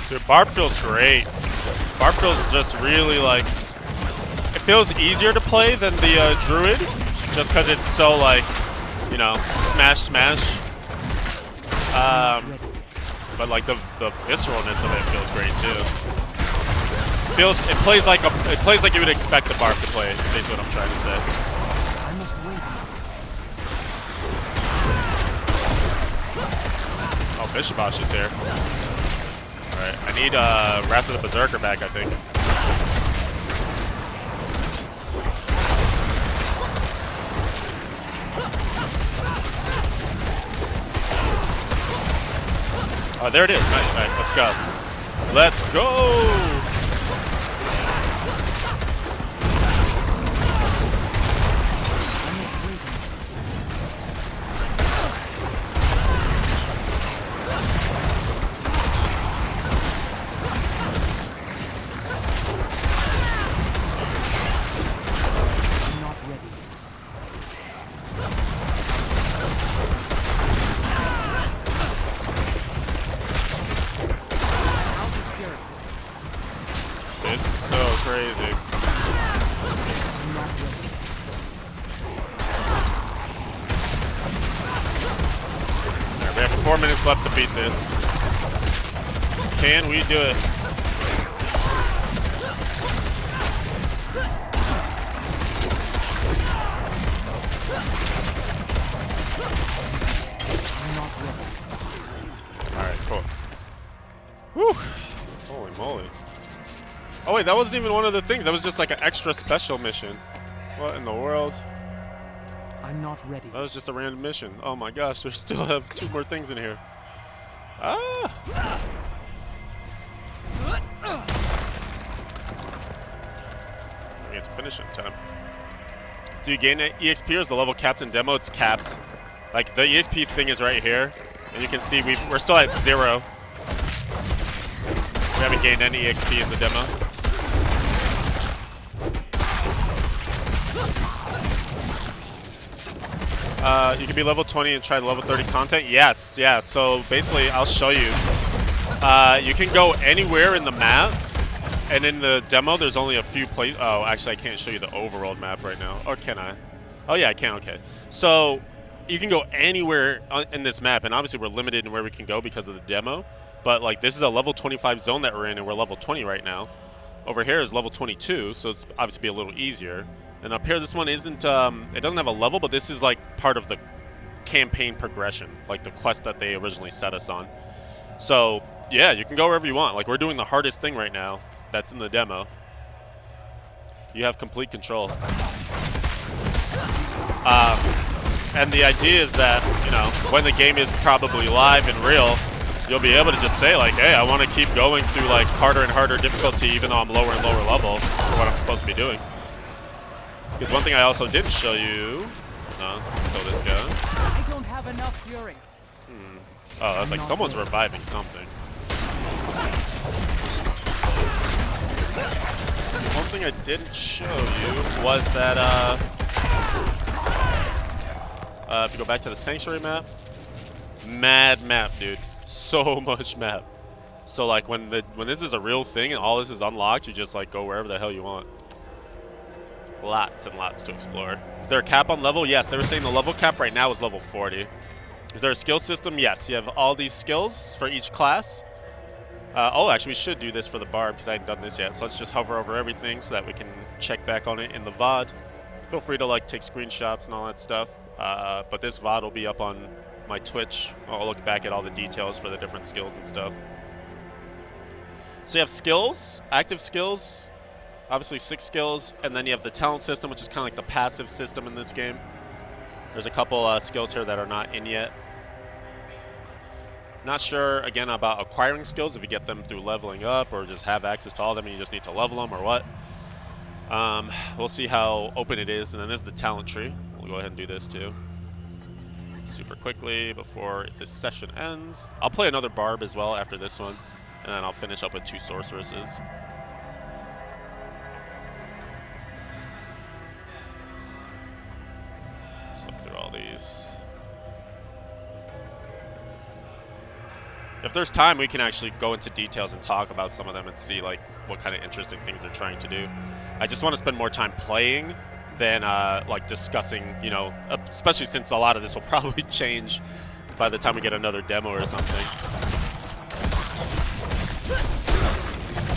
Dude, Barb feels great. Barb feels just really like... It feels easier to play than the Druid, just because it's so like, you know, smash. But like the visceralness of it feels great too. It plays like you would expect the Barb to play. Is basically what I'm trying to say. I must wait. Oh, Bishibosh is here. Alright, I need Wrath of the Berserker back, I think. Oh, there it is. Nice, nice. Let's go. Let's go! This is so crazy. Alright, we have 4 minutes left to beat this. Can we do it? Oh wait, that wasn't even one of the things. That was just like an extra special mission. What in the world? I'm not ready. That was just a random mission. Oh my gosh, we still have 2 more things in here. Ah! We get to finish it in time. Do you gain EXP or is the level capped in demo? It's capped. Like the EXP thing is right here, and you can see we're still at 0. We haven't gained any EXP in the demo. You can be level 20 and try the level 30 content? Yes, yeah. So basically, I'll show you. You can go anywhere in the map, and in the demo, there's only a few places. Oh, actually, I can't show you the overworld map right now. Or can I? Oh, yeah, I can. Okay. So you can go anywhere in this map, and obviously, we're limited in where we can go because of the demo. But like, this is a level 25 zone that we're in, and we're level 20 right now. Over here is level 22, so it's obviously be a little easier. And up here, this one isn't, it doesn't have a level, but this is like part of the campaign progression, like the quest that they originally set us on. So, yeah, you can go wherever you want. Like, we're doing the hardest thing right now that's in the demo. You have complete control. And the idea is that, you know, when the game is probably live and real, you'll be able to just say, like, hey, I want to keep going through, like, harder and harder difficulty even though I'm lower and lower level for what I'm supposed to be doing. Because one thing I also didn't show you... No, kill this guy. I don't have enough fury. Oh, that's like someone's reviving something. One thing I didn't show you was that, if you go back to the Sanctuary map, mad map, dude. So much map. So like when this is a real thing and all this is unlocked, you just like go wherever the hell you want. Lots and lots to explore. Is there a cap on level? Yes, they were saying the level cap right now is level 40. Is there a skill system? Yes, you have all these skills for each class. Oh, actually, we should do this for the Barb because I hadn't done this yet. So let's just hover over everything so that we can check back on it in the VOD. Feel free to like take screenshots and all that stuff. But this VOD will be up on my Twitch. I'll look back at all the details for the different skills and stuff. So you have skills, active skills. Obviously 6 skills, and then you have the talent system, which is kind of like the passive system in this game. There's a couple skills here that are not in yet. Not sure, again, about acquiring skills, if you get them through leveling up or just have access to all of them and you just need to level them or what. We'll see how open it is, and then this is the talent tree. We'll go ahead and do this too. Super quickly before this session ends. I'll play another Barb as well after this one, and then I'll finish up with 2 Sorceresses. Look through all these. If there's time, we can actually go into details and talk about some of them and see like what kind of interesting things they're trying to do. I just want to spend more time playing than like discussing, you know, especially since a lot of this will probably change by the time we get another demo or something.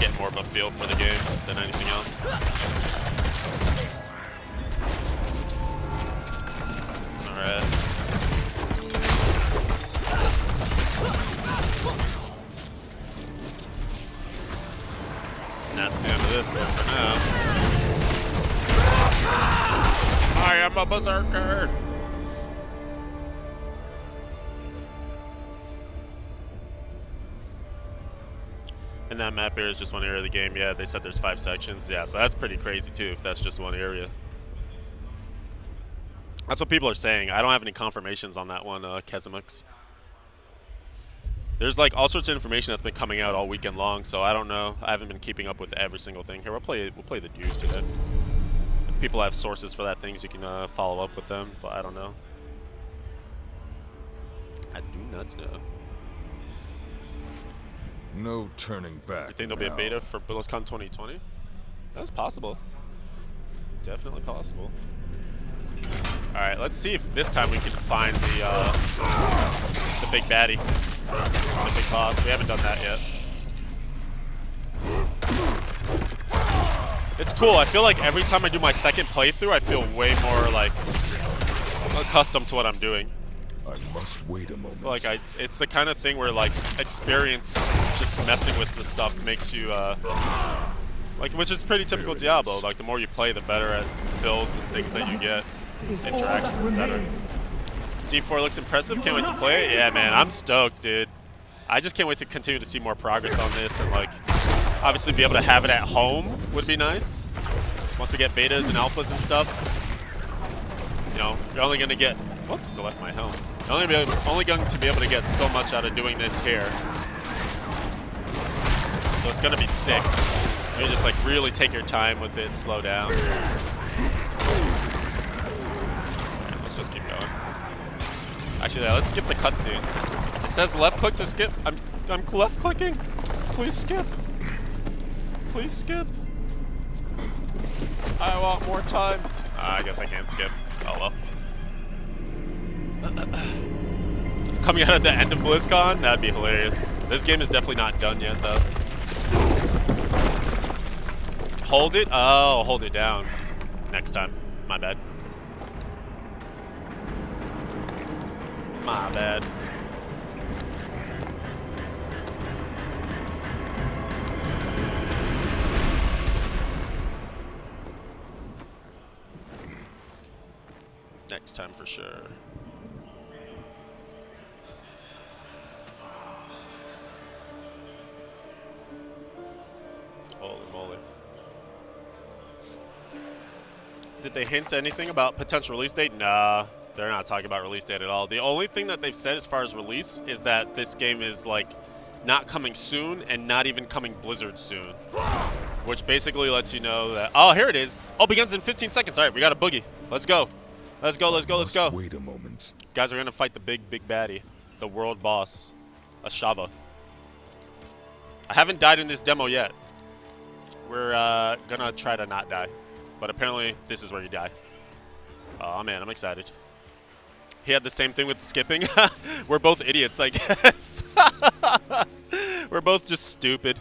Get more of a feel for the game than anything else. Alright. And that's the end of this one for now. I am a berserker! And that map here is just one area of the game. Yeah, they said there's 5 sections. Yeah, so that's pretty crazy too if that's just one area. That's what people are saying. I don't have any confirmations on that one, Kezimux. There's like all sorts of information that's been coming out all weekend long, so I don't know. I haven't been keeping up with every single thing. Here, we'll play the dudes today. If people have sources for that things, you can follow up with them, but I don't know. I do not know. No turning back. You think there'll be a beta for BlizzCon 2020? That's possible. Definitely possible. All right, let's see if this time we can find the big baddie, the big boss. We haven't done that yet. It's cool. I feel like every time I do my second playthrough, I feel way more like accustomed to what I'm doing. I must wait a moment. Like it's the kind of thing where like experience, just messing with the stuff makes you Like, which is pretty typical Diablo. Like, the more you play, the better at builds and things that you get, interactions, etc. D4 looks impressive. Can't wait to play it. Yeah, man, I'm stoked, dude. I just can't wait to continue to see more progress on this, and like, obviously be able to have it at home would be nice. Once we get betas and alphas and stuff, you know, you're only gonna get. Whoops, I left my helm. You're only going to be able to get so much out of doing this here. So it's gonna be sick. You just like really take your time with it, slow down. Right, let's just keep going. Actually, yeah, let's skip the cutscene. It says left click to skip. I'm left clicking. Please skip. Please skip. I want more time. I guess I can't skip. Oh well. Coming out at the end of BlizzCon, that'd be hilarious. This game is definitely not done yet, though. Hold it? Oh, hold it down. Next time. My bad. My bad. Next time for sure. Holy moly. Did they hint anything about potential release date? Nah, they're not talking about release date at all. The only thing that they've said as far as release is that this game is like not coming soon and not even coming Blizzard soon. Which basically lets you know that, oh, here it is. Oh, begins in 15 seconds. All right, we got a boogie. Let's go. Let's go, let's go, let's go. Wait a moment. Guys, we're going to fight the big baddie. The world boss. Ashava. I haven't died in this demo yet. We're going to try to not die. But apparently, this is where you die. Oh, man, I'm excited. He had the same thing with skipping. We're both idiots, I guess. We're both just stupid.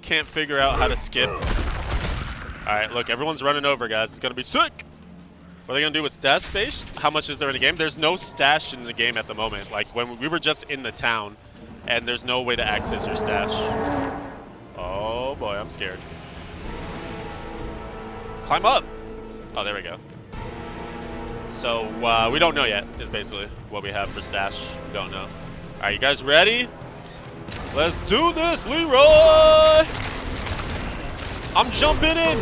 Can't figure out how to skip. All right, look, everyone's running over, guys. It's going to be sick. What are they going to do with stash space? How much is there in the game? There's no stash in the game at the moment. Like, when we were just in the town, and there's no way to access your stash. Oh, boy, I'm scared. Climb up. Oh, there we go. So, we don't know yet, is basically what we have for stash. We don't know. All right, you guys ready? Let's do this, Leroy! I'm jumping in!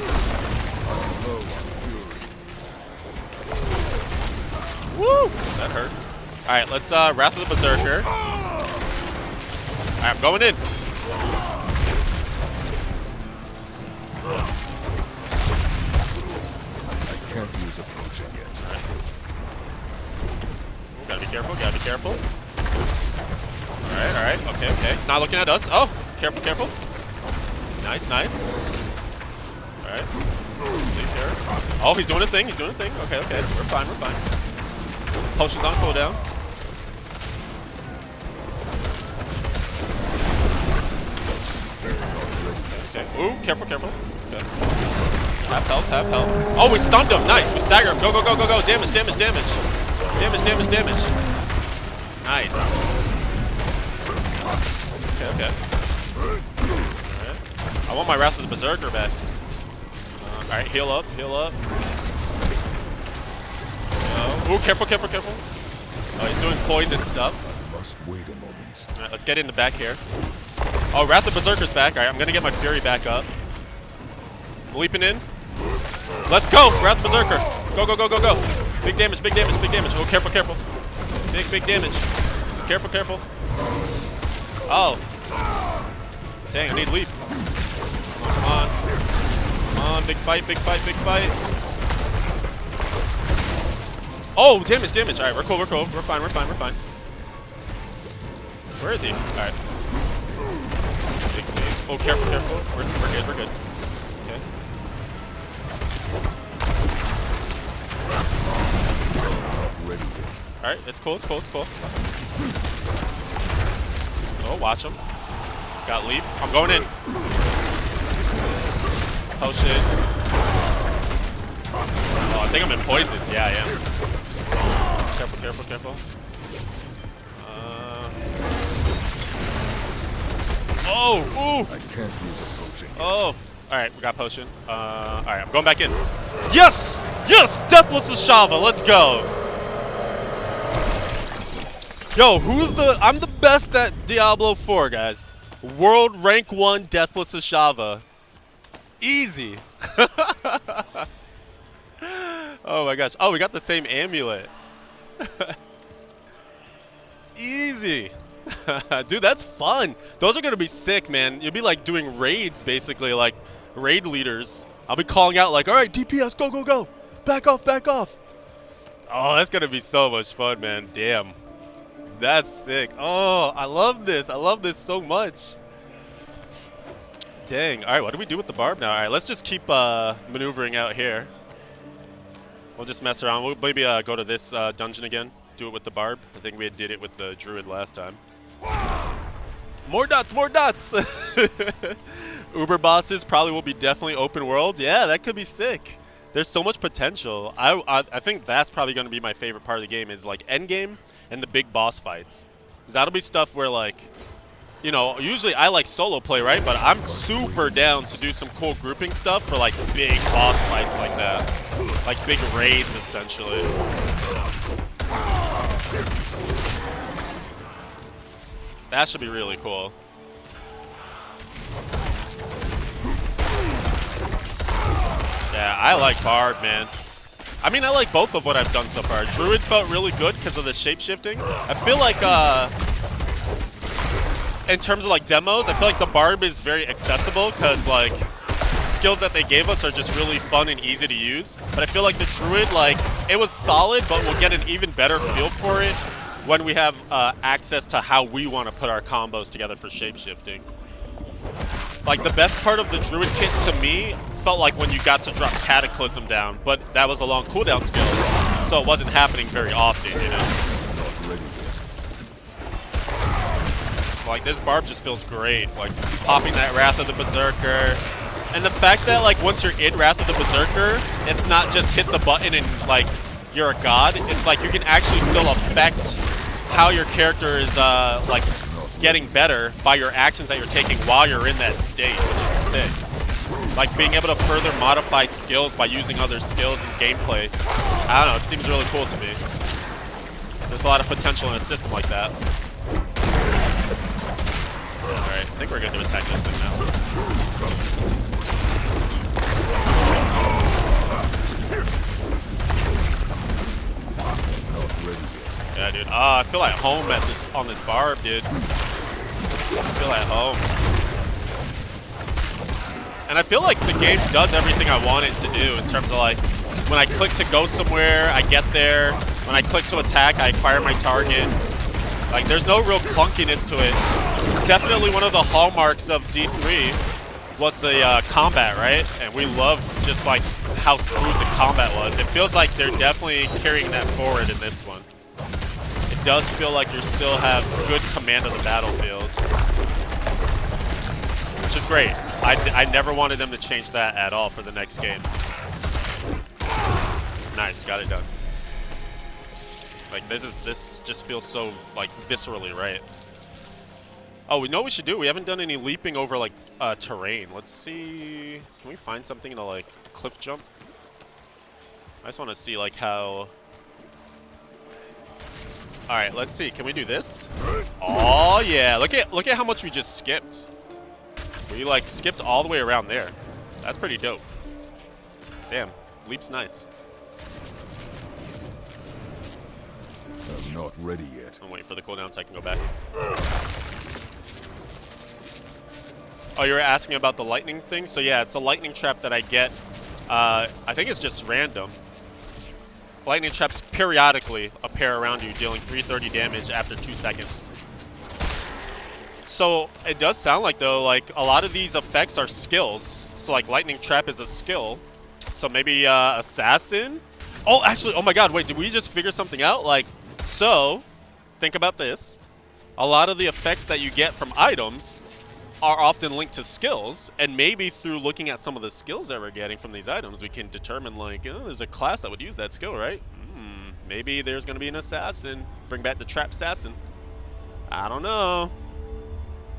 Woo! That hurts. All right, let's Wrath of the Berserker. All right, I'm going in. I can't use approaching yet. All right. Gotta be careful, gotta be careful. All right, okay, okay. It's not looking at us. Oh, careful, careful. Nice, nice. All right. Leave here. Oh, he's doing a thing, he's doing a thing. Okay, okay, we're fine, we're fine. Potions on cooldown. Okay. Ooh, careful, careful. Okay. Half health, half health. Oh, we stunned him. Nice. We stagger him. Go, go, go, go, go. Damage, damage, damage. Damage, damage, damage. Nice. Okay, okay. Alright. I want my Wrath of the Berserker back. Alright, heal up, heal up. Ooh, careful, careful, careful. Oh, he's doing poison stuff. I must wait a moment. Alright, let's get in the back here. Oh, Wrath of the Berserker's back. Alright, I'm gonna get my Fury back up. Leaping in. Let's go! Wrath of Berserker. Go, go, go, go, go. Big damage, big damage, big damage. Oh, careful, careful. Big, big damage. Careful, careful. Oh. Dang, I need leap. Come on. Come on, big fight, big fight, big fight. Oh, damage, damage. All right, we're cool, we're cool. We're fine, we're fine, we're fine. Where is he? All right. Big leap. Oh, careful, careful. We're good, we're good. Okay. Ready. All right, it's cool, it's cool, it's cool. Oh, watch him. Got leap. I'm going in. Potion. Oh, I think I'm in poison. Yeah, I am. Careful, careful, careful. Oh, ooh. I can't use approaching yet. Oh. All Alright, we got potion. Alright, I'm going back in. Yes! Yes! Deathless Ashava, let's go! Yo, I'm the best at Diablo 4, guys. World rank 1 Deathless Ashava. Easy. Oh my gosh. Oh, we got the same amulet. Easy. Dude, that's fun. Those are going to be sick, man. You'll be like doing raids, basically, like raid leaders. I'll be calling out like, all right, DPS, go, go, go. Back off, back off. Oh, that's going to be so much fun, man. Damn. That's sick. Oh, I love this. I love this so much. Dang. All right, what do we do with the barb now? All right, let's just keep maneuvering out here. We'll just mess around. We'll maybe go to this dungeon again. Do it with the barb. I think we did it with the Druid last time. More dots, more dots! Uber bosses probably will be definitely open world. Yeah, that could be sick. There's so much potential. I think that's probably going to be my favorite part of the game is like end game and the big boss fights. 'Cause that'll be stuff where like, you know, usually I like solo play, right? But I'm super down to do some cool grouping stuff for like big boss fights like that. Like big raids essentially. That should be really cool. Yeah, I like Barb, man. I mean, I like both of what I've done so far. Druid felt really good because of the shape-shifting. I feel like, in terms of like demos, I feel like the Barb is very accessible because like the skills that they gave us are just really fun and easy to use. But I feel like the Druid, like, it was solid, but we'll get an even better feel for it when we have access to how we want to put our combos together for shape-shifting. Like, the best part of the Druid kit to me felt like when you got to drop Cataclysm down, but that was a long cooldown skill, so it wasn't happening very often, you know? Like, this Barb just feels great. Like, popping that Wrath of the Berserker. And the fact that, like, once you're in Wrath of the Berserker, it's not just hit the button and, like, you're a god. It's like you can actually still affect how your character is, like, getting better by your actions that you're taking while you're in that state, which is sick. Like, being able to further modify skills by using other skills and gameplay. I don't know, it seems really cool to me. There's a lot of potential in a system like that. Alright, I think we're good to attack this thing now. Yeah, dude. I feel at home on this Barb, dude. I feel at home. And I feel like the game does everything I want it to do in terms of like, when I click to go somewhere, I get there. When I click to attack, I acquire my target. Like, there's no real clunkiness to it. Definitely one of the hallmarks of D3 was the combat, right? And we love just like how smooth the combat was. It feels like they're definitely carrying that forward in this one. It does feel like you still have good command of the battlefield, which is great. I never wanted them to change that at all for the next game. Nice, got it done. Like, this just feels so like viscerally right. Oh, we know what we should do. We haven't done any leaping over like terrain. Let's see. Can we find something to like cliff jump? I just want to see like how. All right, let's see. Can we do this? Oh yeah! Look at how much we just skipped. We like skipped all the way around there. That's pretty dope. Damn, leap's nice. I'm not ready yet. I'm waiting for the cooldown so I can go back. Oh, you were asking about the lightning thing? So yeah, it's a lightning trap that I get. I think it's just random. Lightning traps periodically appear around you, dealing 330 damage after 2 seconds. So it does sound like, though, like a lot of these effects are skills. So like lightning trap is a skill. So maybe assassin? Oh, actually, oh my god, wait, did we just figure something out? Like, so, think about this. A lot of the effects that you get from items are often linked to skills, and maybe through looking at some of the skills that we're getting from these items, we can determine, like, oh, there's a class that would use that skill, right? Maybe there's going to be an assassin. Bring back the trap assassin. I don't know.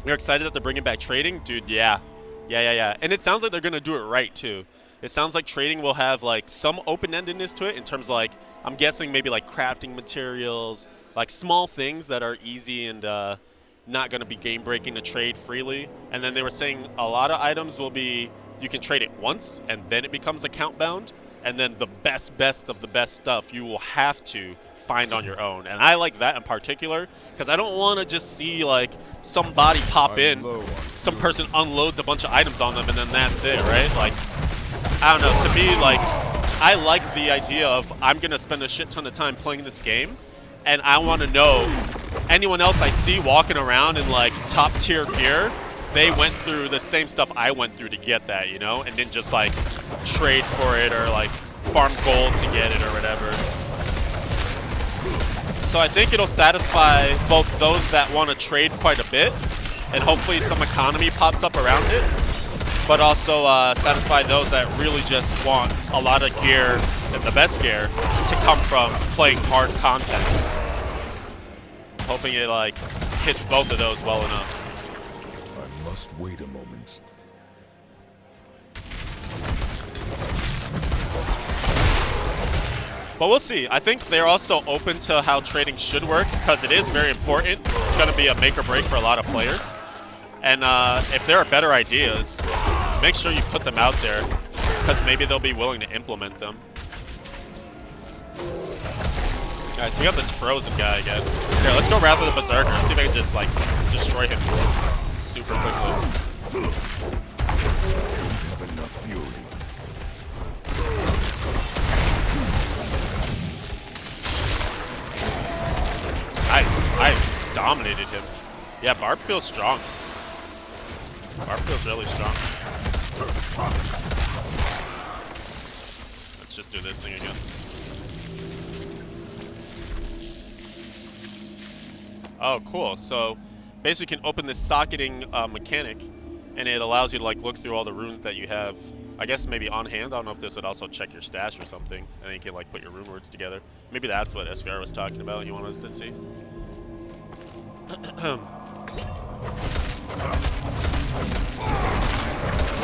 You're excited that they're bringing back trading? Dude, yeah. Yeah. And it sounds like they're going to do it right, too. It sounds like trading will have, like, some open-endedness to it in terms of, like, I'm guessing maybe, like, crafting materials, like, small things that are easy and not going to be game-breaking to trade freely. And then they were saying a lot of items will be, you can trade it once, and then it becomes account-bound. And then the best of the best stuff you will have to find on your own. And I like that in particular because I don't want to just see like somebody pop in, some person unloads a bunch of items on them and then that's it, right? Like, I don't know, to me, like, I like the idea of I'm going to spend a shit ton of time playing this game and I want to know anyone else I see walking around in like top tier gear, they went through the same stuff I went through to get that, you know, and didn't just like trade for it or like farm gold to get it or whatever. So I think it'll satisfy both those that want to trade quite a bit and hopefully some economy pops up around it, but also satisfy those that really just want a lot of gear and the best gear to come from playing hard content. Hoping it like hits both of those well enough. I must wait a moment. But we'll see. I think they're also open to how trading should work because it is very important. It's going to be a make or break for a lot of players. And if there are better ideas, make sure you put them out there because maybe they'll be willing to implement them. Alright, so we got this frozen guy again. Here, let's go Wrath of the Berserker. See if I can just like destroy him super quickly. Have enough fury. Nice. I dominated him. Yeah, Barb feels strong. Barb feels really strong. Let's just do this thing again. Oh, cool. So basically you can open this socketing mechanic, and it allows you to like look through all the runes that you have. I guess maybe on hand. I don't know if this would also check your stash or something, and then you can like put your rune words together. Maybe that's what SVR was talking about. You want us to see.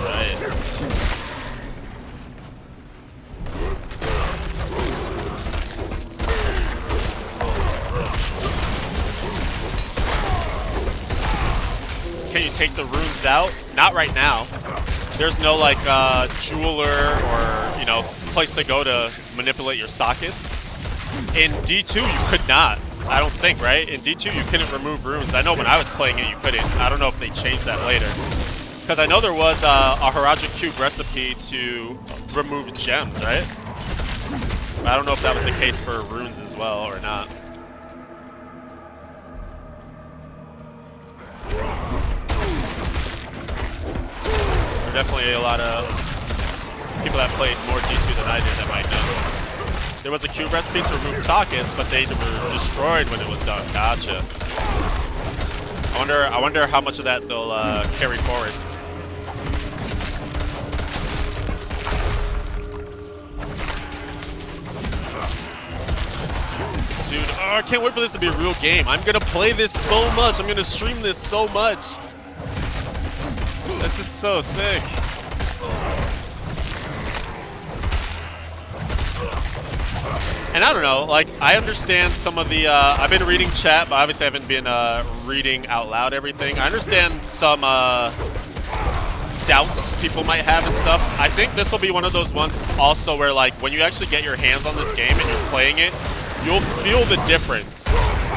Right. Can you take the runes out? Not right now. There's no like jeweler or, you know, place to go to manipulate your sockets. In D2 you could not. I don't think, right? In D2 you couldn't remove runes. I know when I was playing it you couldn't. I don't know if they changed that later. Because I know there was a Harajuku Cube recipe to remove gems, right? I don't know if that was the case for runes as well or not. There are definitely a lot of people that played more D2 than I did that might know. There was a cube recipe to remove sockets, but they were destroyed when it was done. Gotcha. I wonder how much of that they'll carry forward. Dude, oh, I can't wait for this to be a real game. I'm gonna play this so much. I'm gonna stream this so much. This is so sick. And I don't know, like, I understand some of the, I've been reading chat, but obviously I haven't been reading out loud everything. I understand some doubts people might have and stuff. I think this will be one of those ones also where, like, when you actually get your hands on this game and you're playing it, you'll feel the difference.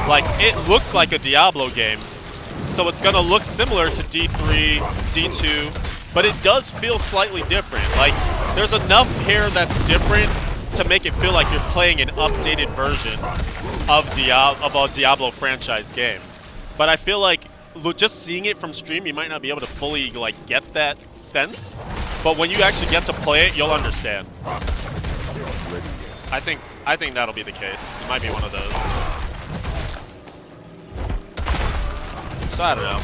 Like, it looks like a Diablo game, so it's gonna look similar to D3, D2, but it does feel slightly different. Like, there's enough here that's different to make it feel like you're playing an updated version of a Diablo franchise game. But I feel like just seeing it from stream, you might not be able to fully like get that sense. But when you actually get to play it, you'll understand. I think that'll be the case. It might be one of those. So I don't know.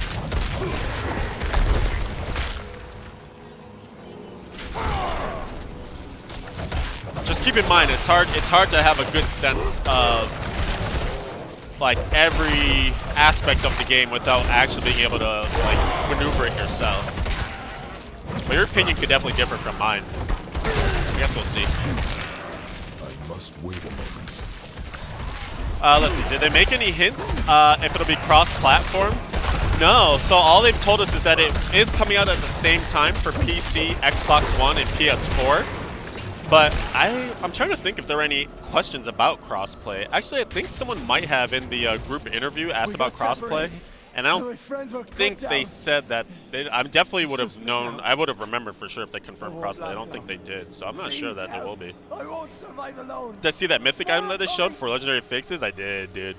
Just keep in mind, it's hard to have a good sense of like every aspect of the game without actually being able to like maneuver it yourself. But your opinion could definitely differ from mine. I guess we'll see. I must wait a moment. Let's see. Did they make any hints if it'll be cross-platform? No. So all they've told us is that it is coming out at the same time for PC, Xbox One, and PS4. But I'm trying to think if there are any questions about crossplay. Actually, I think someone might have in the group interview asked about crossplay. And I don't think they said that. I definitely would have known. I would have remembered for sure if they confirmed crossplay. I don't think they did, so I'm not sure that there will be. I won't survive alone. Did I see that mythic item that they showed for legendary fixes? I did, dude.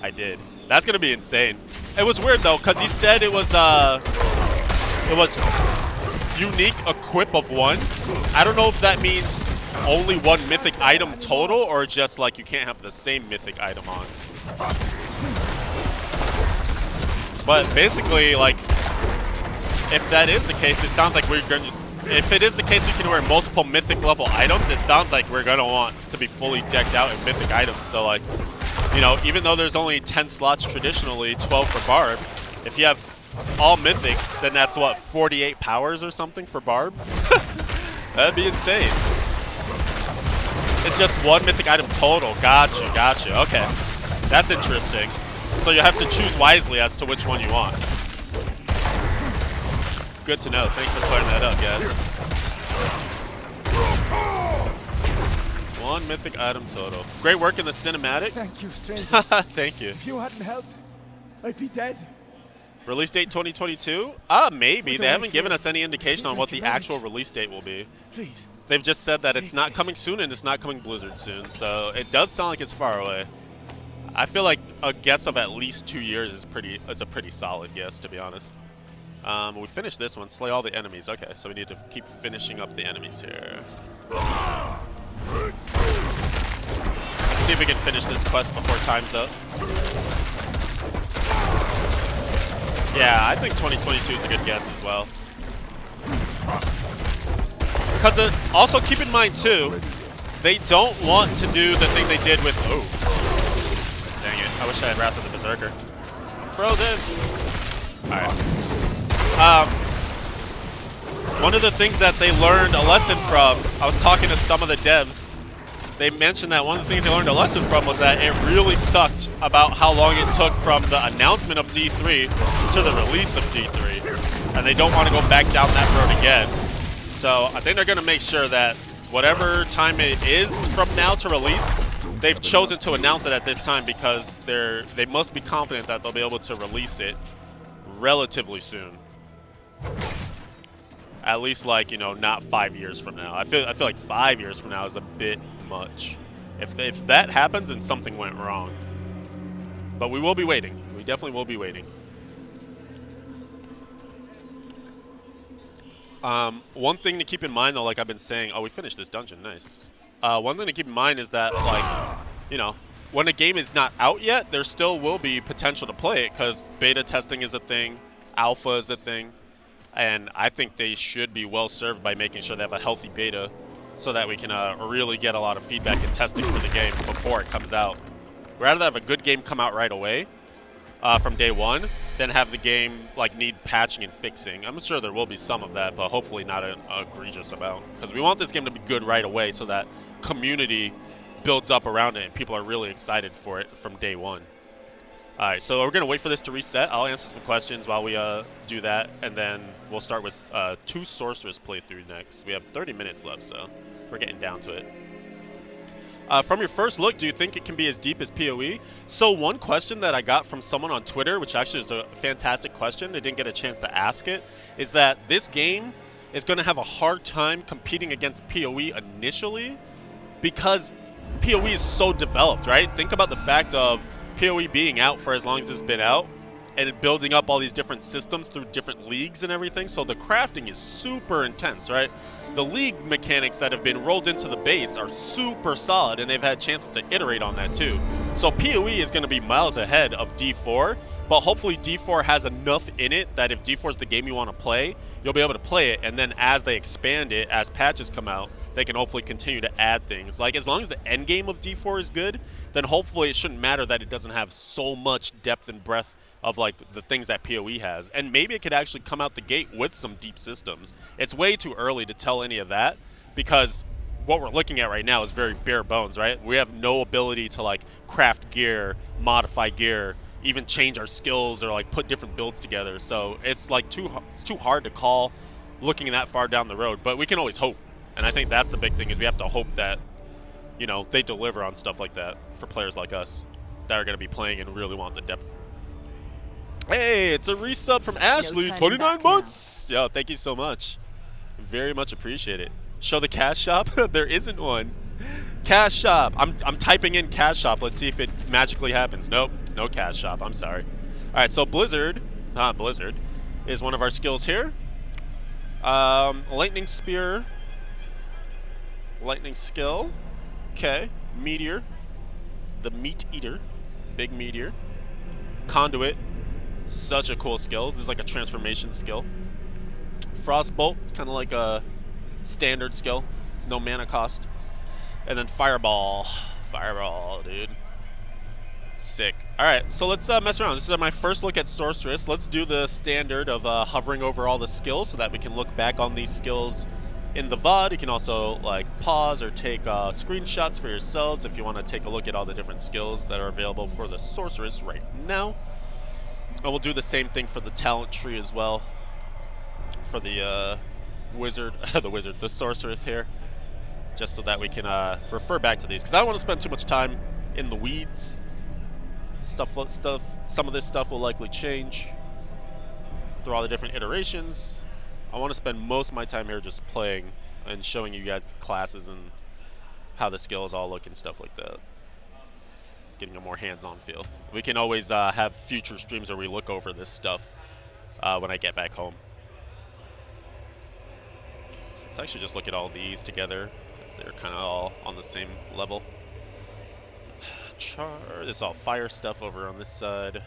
I did. That's gonna be insane. It was weird though, cause he said it was unique equip of 1. I don't know if that means only 1 mythic item total, or just like you can't have the same mythic item on. But basically, like, if that is the case, it sounds like we're going to... If it is the case you can wear multiple mythic level items, it sounds like we're going to want to be fully decked out in mythic items. So, like, you know, even though there's only 10 slots traditionally, 12 for Barb, if you have all mythics, then that's, what, 48 powers or something for Barb? That'd be insane. It's just 1 mythic item total. Gotcha. Okay. That's interesting. So you have to choose wisely as to which one you want. Good to know. Thanks for clearing that up, guys. 1 mythic item total. Great work in the cinematic. Thank you, stranger. Thank you. If you hadn't helped, I'd be dead. Release date 2022? Maybe. They haven't given us any indication on what the actual release date will be. Please. They've just said that it's not coming soon and it's not coming Blizzard soon. So it does sound like it's far away. I feel like a guess of at least 2 years is a pretty solid guess, to be honest. We finished this one, slay all the enemies. Okay, so we need to keep finishing up the enemies here. See if we can finish this quest before time's up. Yeah, I think 2022 is a good guess as well. Because also keep in mind too, they don't want to do the thing they did with. Oh, dang it! I wish I had Wrath of the Berserker. I'm frozen. All right. One of the things that they learned a lesson from, I was talking to some of the devs. They mentioned that one of the things they learned a lesson from was that it really sucked about how long it took from the announcement of D3 to the release of D3. And they don't want to go back down that road again. So I think they're going to make sure that whatever time it is from now to release, they've chosen to announce it at this time because they must be confident that they'll be able to release it relatively soon. At least, like, you know, not 5 years from now. I feel like 5 years from now is a bit much. If that happens, then something went wrong. But we will be waiting. We definitely will be waiting. One thing to keep in mind, though, like I've been saying, oh, we finished this dungeon, nice. One thing to keep in mind is that, like, you know, when a game is not out yet, there still will be potential to play it because beta testing is a thing, alpha is a thing. And I think they should be well served by making sure they have a healthy beta so that we can really get a lot of feedback and testing for the game before it comes out. We'd rather have a good game come out right away from day one than have the game like need patching and fixing. I'm sure there will be some of that, but hopefully not an egregious amount. Because we want this game to be good right away so that community builds up around it and people are really excited for it from day one. All right, so we're going to wait for this to reset. I'll answer some questions while we do that, and then we'll start with 2 Sorceress playthrough next. We have 30 minutes left, so we're getting down to it. From your first look, do you think it can be as deep as PoE? So one question that I got from someone on Twitter, which actually is a fantastic question, I didn't get a chance to ask it, is that this game is going to have a hard time competing against PoE initially because PoE is so developed, right? Think about the fact of PoE being out for as long as it's been out and building up all these different systems through different leagues and everything. So the crafting is super intense, right? The league mechanics that have been rolled into the base are super solid and they've had chances to iterate on that too. So PoE is going to be miles ahead of D4, but hopefully D4 has enough in it that if D4 is the game you want to play, you'll be able to play it. And then as they expand it, as patches come out, they can hopefully continue to add things. Like, as long as the end game of D4 is good, then hopefully it shouldn't matter that it doesn't have so much depth and breadth of like the things that PoE has, and maybe it could actually come out the gate with some deep systems. It's way too early to tell any of that because what we're looking at right now is very bare bones, right? We have no ability to like craft gear, modify gear, even change our skills or like put different builds together. So it's like too hard to call looking that far down the road, but we can always hope. And I think that's the big thing is we have to hope that, you know, they deliver on stuff like that for players like us that are going to be playing and really want the depth. Hey, it's a resub from Ashley, 29 months. Yo, thank you so much. Very much appreciate it. Show the cash shop? There isn't one. Cash shop. I'm typing in cash shop. Let's see if it magically happens. Nope, no cash shop. I'm sorry. All right, so Blizzard is one of our skills here. Lightning spear. Lightning skill. Okay. Meteor. The meat eater. Big meteor. Conduit. Such a cool skill. This is like a transformation skill. Frostbolt. It's kind of like a standard skill. No mana cost. And then Fireball. Fireball, dude. Sick. Alright, so let's mess around. This is my first look at Sorceress. Let's do the standard of hovering over all the skills so that we can look back on these skills in the VOD. You can also like pause or take screenshots for yourselves if you want to take a look at all the different skills that are available for the Sorceress right now. And we'll do the same thing for the talent tree as well. For the the Sorceress here. Just so that we can refer back to these. Because I don't want to spend too much time in the weeds. Some of this stuff will likely change through all the different iterations. I want to spend most of my time here just playing and showing you guys the classes and how the skills all look and stuff like that. Getting a more hands-on feel. We can always have future streams where we look over this stuff when I get back home. So let's actually just look at all these together because they're kind of all on the same level. This is all fire stuff over on this side.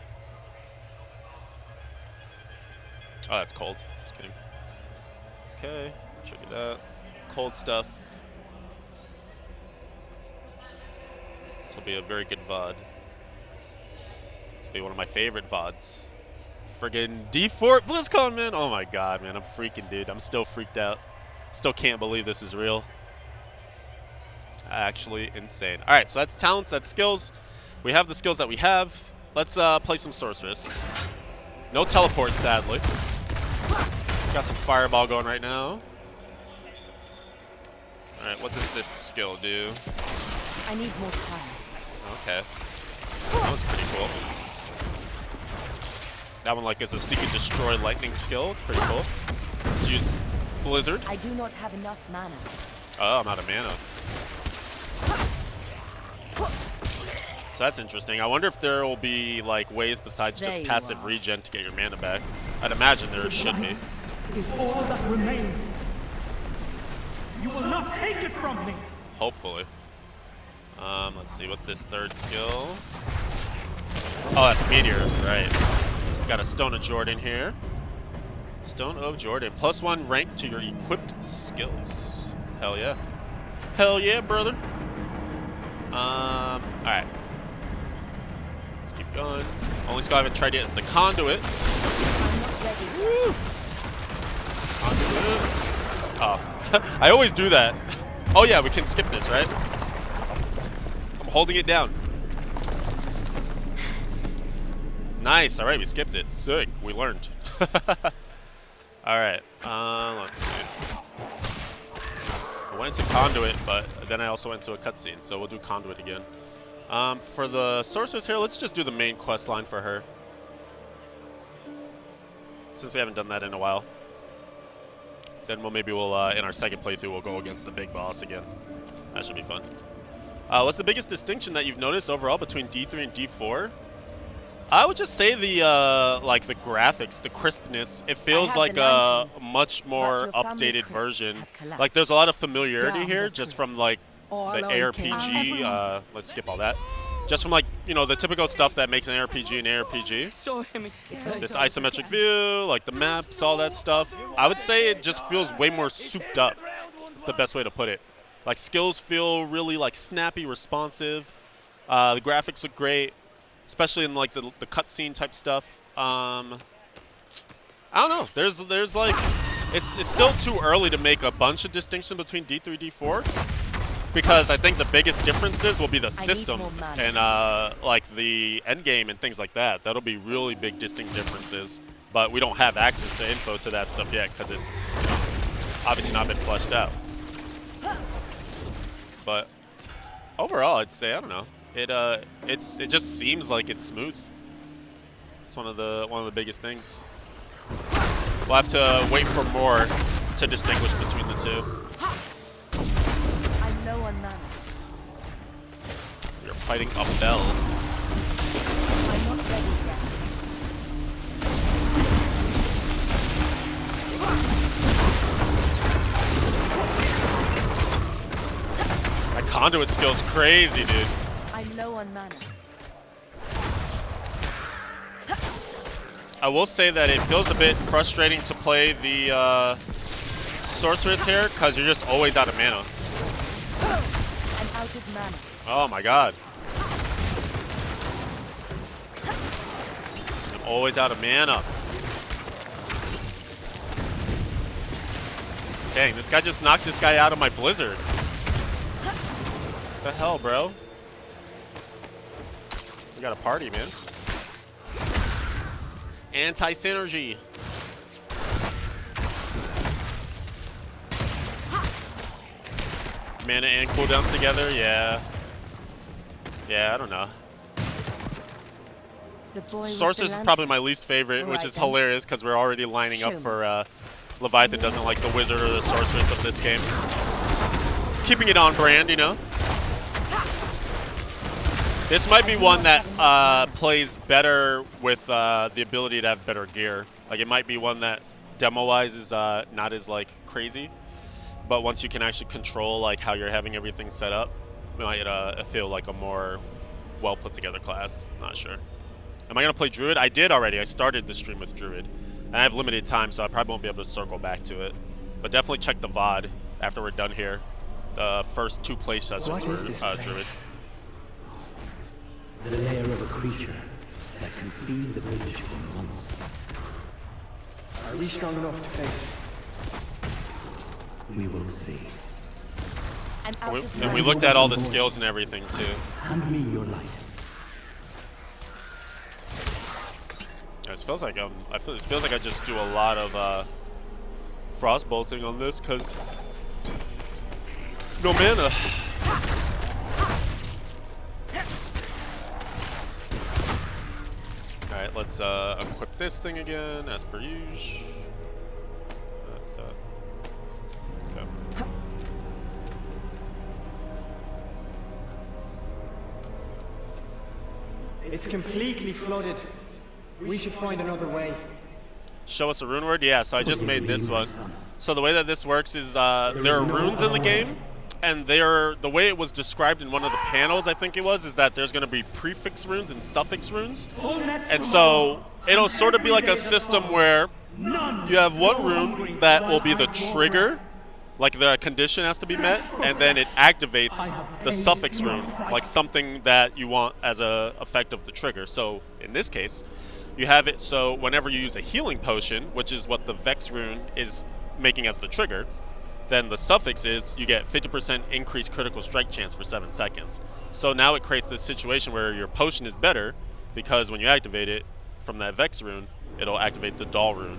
Oh, that's cold. Just kidding. Okay, check it out. Cold stuff. This will be a very good VOD. This will be one of my favorite VODs. Friggin' D4 BlizzCon, man. Oh my god, man. I'm freaking, dude. I'm still freaked out. Still can't believe this is real. Actually insane. All right, so that's talents, that's skills. We have the skills that we have. Let's play some Sorceress. No teleport, sadly. Got some Fireball going right now. All right, what does this skill do? I need more time. Okay. That was pretty cool. That one like is a seek and destroy lightning skill. It's pretty cool. Let's use Blizzard. I do not have enough mana. Oh, I'm out of mana. So that's interesting. I wonder if there will be like ways besides just passive regen to get your mana back. I'd imagine there should be. Is all that remains. You will not take it from me. Hopefully. Let's see. What's this third skill? Oh, that's Meteor. Right. Got a Stone of Jordan here. Stone of Jordan. +1 rank to your equipped skills. Hell yeah. Hell yeah, brother. Alright. Let's keep going. Only skill I haven't tried yet is the Conduit. Woo! Conduit. Oh. I always do that. Oh yeah, we can skip this, right? I'm holding it down. Nice. Alright, we skipped it. Sick. We learned. Alright. Let's see. I went into Conduit, but then I also went to a cutscene, so we'll do Conduit again. For the Sorceress here, let's just do the main quest line for her. Since we haven't done that in a while. Then maybe we'll, in our second playthrough, we'll go against the big boss again. That should be fun. What's the biggest distinction that you've noticed overall between D3 and D4? I would just say the like the graphics, the crispness. It feels like a much more updated version. Like there's a lot of familiarity here, just from like the ARPG. Let's skip all that. Just from like, you know, the typical stuff that makes an RPG an ARPG. This isometric view, like the maps, all that stuff. I would say it just feels way more souped up. That's the best way to put it. Like skills feel really like snappy, responsive. The graphics look great. especially in like the cutscene type stuff. I don't know. There's like it's still too early to make a bunch of distinction between D3, D4, because I think the biggest differences will be the systems and like the end game and things like that. That'll be really big distinct differences. But we don't have access to info to that stuff yet because it's obviously not been fleshed out. But overall, I'd say, I don't know. It just seems like it's smooth. It's one of the biggest things. We'll have to wait for more to distinguish between the two. I'm low on mana. You're fighting a bell. I'm not ready yet. My conduit skill's crazy, dude. I'm low on mana. I will say that it feels a bit frustrating to play the sorceress here because you're just always out of mana. I'm out of mana. Oh my god. I'm always out of mana. Dang, this guy just knocked this guy out of my blizzard. What the hell, bro? We got a party, man. Anti-synergy. Mana and cooldowns together, yeah. Yeah, I don't know. The boy Sorceress is probably my least favorite, which is hilarious because we're already lining up for Leviathan doesn't like the wizard or the sorceress of this game. Keeping it on brand, you know. This might be one that plays better with the ability to have better gear. Like it might be one that demo-wise is not as like crazy, but once you can actually control like how you're having everything set up, it might feel like a more well put together class. Not sure. Am I gonna play Druid? I did already. I started the stream with Druid, and I have limited time, so I probably won't be able to circle back to it. But definitely check the VOD after we're done here. The first 2 play sessions were Druid. The lair of a creature that can feed the village for months. Are we strong enough to face it? We will see. I'm out of And mana. we looked at all the skills and everything too. Hand me your light. It feels like it feels like I just do a lot of frost bolting on this because no mana. All right, let's equip this thing again as per usual. Okay. It's completely flooded. We should find another way. Show us a rune word? Yeah, so I just made this one. So the way that this works is there are runes in the game, and the way it was described in one of the panels, I think it was, is that there's going to be prefix runes and suffix runes. And so it'll sort of be like a system where you have one rune that will be the trigger, like the condition has to be met, and then it activates the suffix rune, like something that you want as a effect of the trigger. So in this case, you have it so whenever you use a healing potion, which is what the Vex rune is making as the trigger, then the suffix is you get 50% increased critical strike chance for 7 seconds. So now it creates this situation where your potion is better because when you activate it from that Vex rune, it'll activate the Doll rune.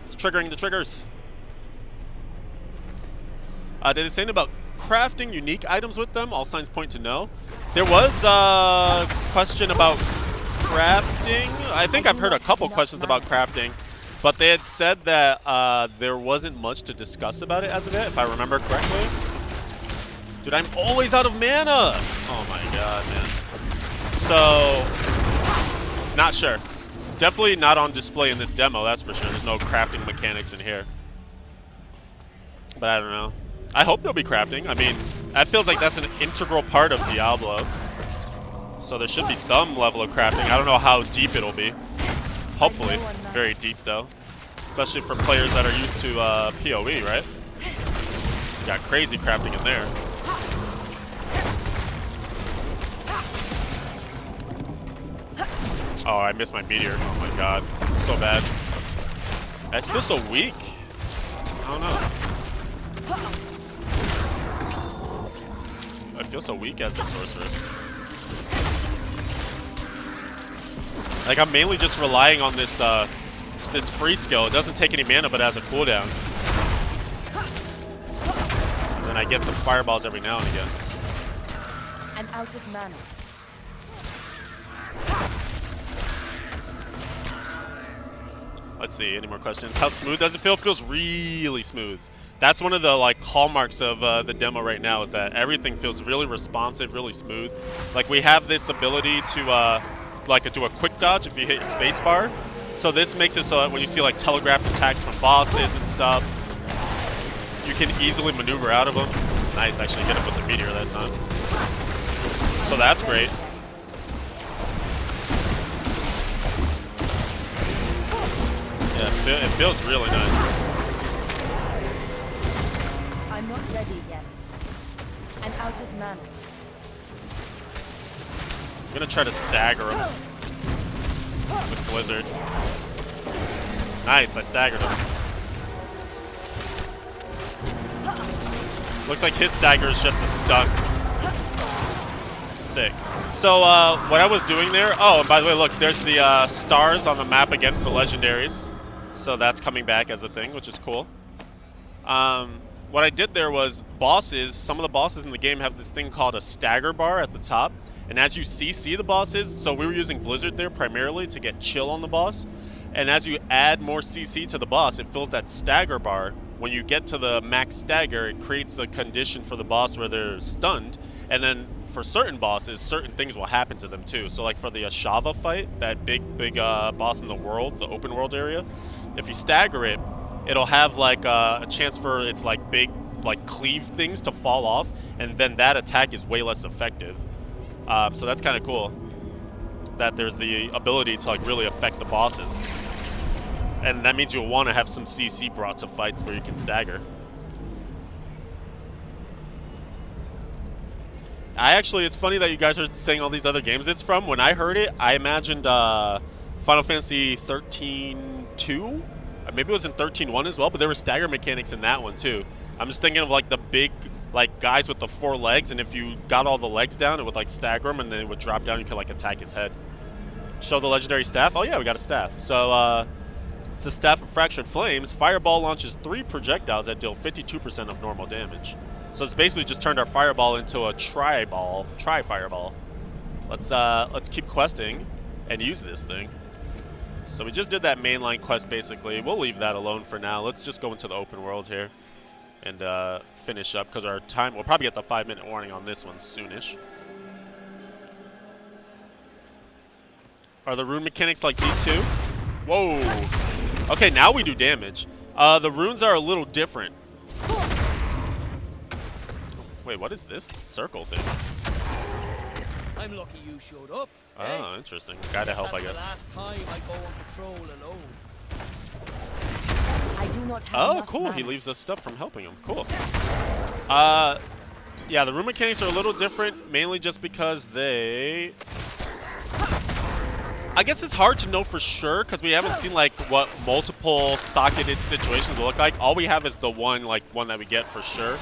It's triggering the triggers. Did it say anything about crafting unique items with them? All signs point to no. There was a question about crafting. I think I've heard a couple questions about crafting, but they had said that there wasn't much to discuss about it as of yet, if I remember correctly. Dude, I'm always out of mana! Oh my god, man. So, not sure. Definitely not on display in this demo, that's for sure. There's no crafting mechanics in here. But I don't know. I hope there'll be crafting. I mean, that feels like that's an integral part of Diablo. So there should be some level of crafting. I don't know how deep it'll be. Hopefully, very deep though. Especially for players that are used to PoE, right? Got crazy crafting in there. Oh, I missed my meteor. Oh my god. So bad. I just feel so weak. I don't know. I feel so weak as the sorceress. Like, I'm mainly just relying on this this free skill. It doesn't take any mana, but it has a cooldown. And then I get some fireballs every now and again. I'm out of mana. Let's see, any more questions? How smooth does it feel? It feels really smooth. That's one of the like hallmarks of the demo right now, is that everything feels really responsive, really smooth. Like, we have this ability to like do a quick dodge if you hit your spacebar. So this makes it so that when you see like telegraphed attacks from bosses and stuff, you can easily maneuver out of them. Nice, actually hit him with the meteor that time. So that's great. Yeah, it feels really nice. I'm not ready yet. I'm out of mana. I'm gonna try to stagger him with Blizzard. Nice, I staggered him. Looks like his stagger is just a stun. Sick. So what I was doing there, oh, and by the way, look, there's the stars on the map again for legendaries. So that's coming back as a thing, which is cool. What I did there was bosses, some of the bosses in the game have this thing called a stagger bar at the top. And as you CC the bosses, so we were using Blizzard there primarily to get chill on the boss. And as you add more CC to the boss, it fills that stagger bar. When you get to the max stagger, it creates a condition for the boss where they're stunned. And then for certain bosses, certain things will happen to them too. So like for the Ashava fight, that big boss in the world, the open world area, if you stagger it, it'll have like a chance for its like big like cleave things to fall off, and then that attack is way less effective. So that's kind of cool that there's the ability to like really affect the bosses. And that means you'll want to have some CC brought to fights where you can stagger. It's funny that you guys are saying all these other games it's from. When I heard it, I imagined Final Fantasy 13-2. Maybe it was in 13-1 as well, but there were stagger mechanics in that one too. I'm just thinking of like the big like guys with the 4 legs, and if you got all the legs down, it would like stagger him, and then it would drop down. You could like attack his head. Show the legendary staff. Oh yeah, we got a staff. So it's the Staff of Fractured Flames. Fireball launches 3 projectiles that deal 52% of normal damage. So it's basically just turned our fireball into a tri-fireball. Let's keep questing and use this thing. So we just did that mainline quest basically. We'll leave that alone for now. Let's just go into the open world here and finish up, because our time, we'll probably get the 5-minute warning on this one soonish. Are the rune mechanics like D2? Whoa. Okay, now we do damage. The runes are a little different. Wait, what is this circle thing? I'm lucky you showed up. Oh, interesting. Guy to help, I guess. Last time I go on patrol alone. I do not have Oh, enough cool. mana. He leaves us stuff from helping him. Cool. Yeah, the rune mechanics are a little different, mainly just because they... I guess it's hard to know for sure, because we haven't seen like what multiple socketed situations will look like. All we have is the one that we get for sure,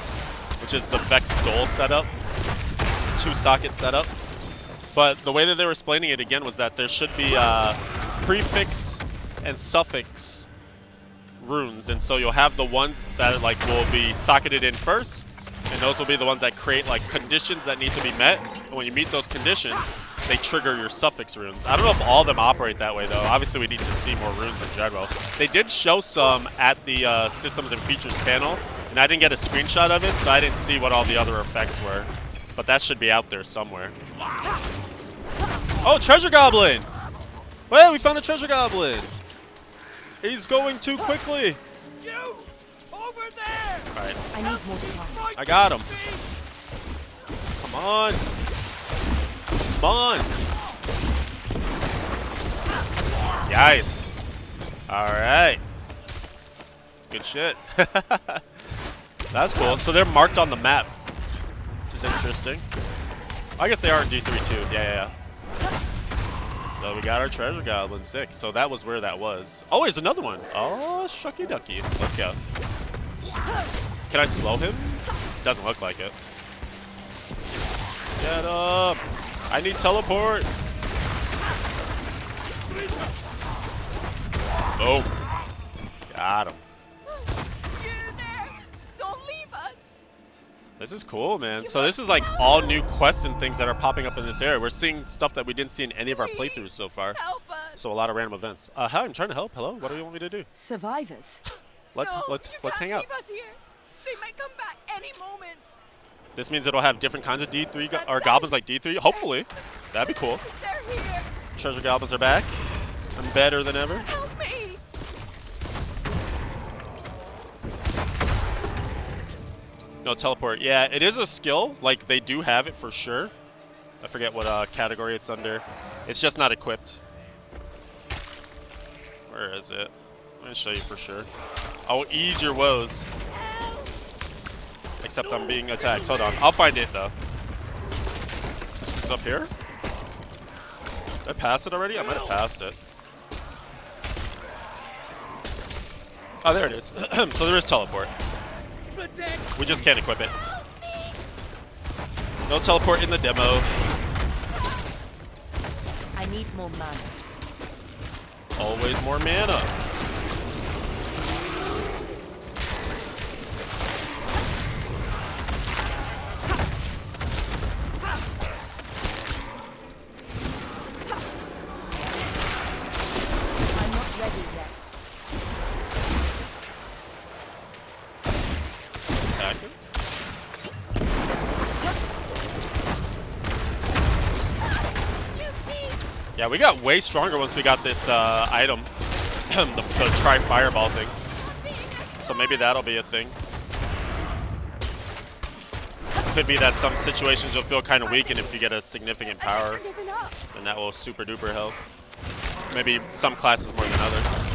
which is the Vex Dole setup, 2-socket setup. But the way that they were explaining it again was that there should be prefix and suffix runes, and so you'll have the ones that like will be socketed in first, and those will be the ones that create like conditions that need to be met. And when you meet those conditions, they trigger your suffix runes. I don't know if all of them operate that way though. Obviously we need to see more runes in general. They did show some at the systems and features panel, and I didn't get a screenshot of it, so I didn't see what all the other effects were. But that should be out there somewhere. Oh, treasure goblin! Wait, we found a treasure goblin! He's going too quickly! You! Over there! Alright, I need more time. I got him. Come on! Come on! Nice! Alright. Good shit. That's cool. So they're marked on the map, which is interesting. I guess they are in D3 too. Yeah. So we got our treasure goblin, sick. So that was where that was. Oh, there's another one. Oh, shucky ducky. Let's go. Can I slow him? Doesn't look like it. Get up. I need teleport. Boom. Got him. You're there. Don't leave us. This is cool, man. So this is like all new quests and things that are popping up in this area. We're seeing stuff that we didn't see in any of our playthroughs so far. Help us. So a lot of random events. Hi, I'm trying to help. Hello. What do you want me to do? Survivors. Let's hang out. Leave us here. They might come back any moment. This means it'll have different kinds of D3 or goblins like D3. Hopefully, that'd be cool. They're here. Treasure goblins are back. I'm better than ever. Help me. No teleport. Yeah, it is a skill. Like they do have it for sure. I forget what category it's under. It's just not equipped. Where is it? I'm gonna show you for sure. I will ease your woes. Except I'm being attacked. Hold on. I'll find it though. It's up here? Did I pass it already? I might have passed it. Oh, there it is. So there is teleport. We just can't equip it. No teleport in the demo. I need more mana. Always more mana. I'm not ready yet. Attack him. Yeah, we got way stronger once we got this item, the try fireball thing. So maybe that'll be a thing. Could be that some situations you'll feel kind of weak, and if you get a significant power, then that will super duper help. Maybe some classes more than others.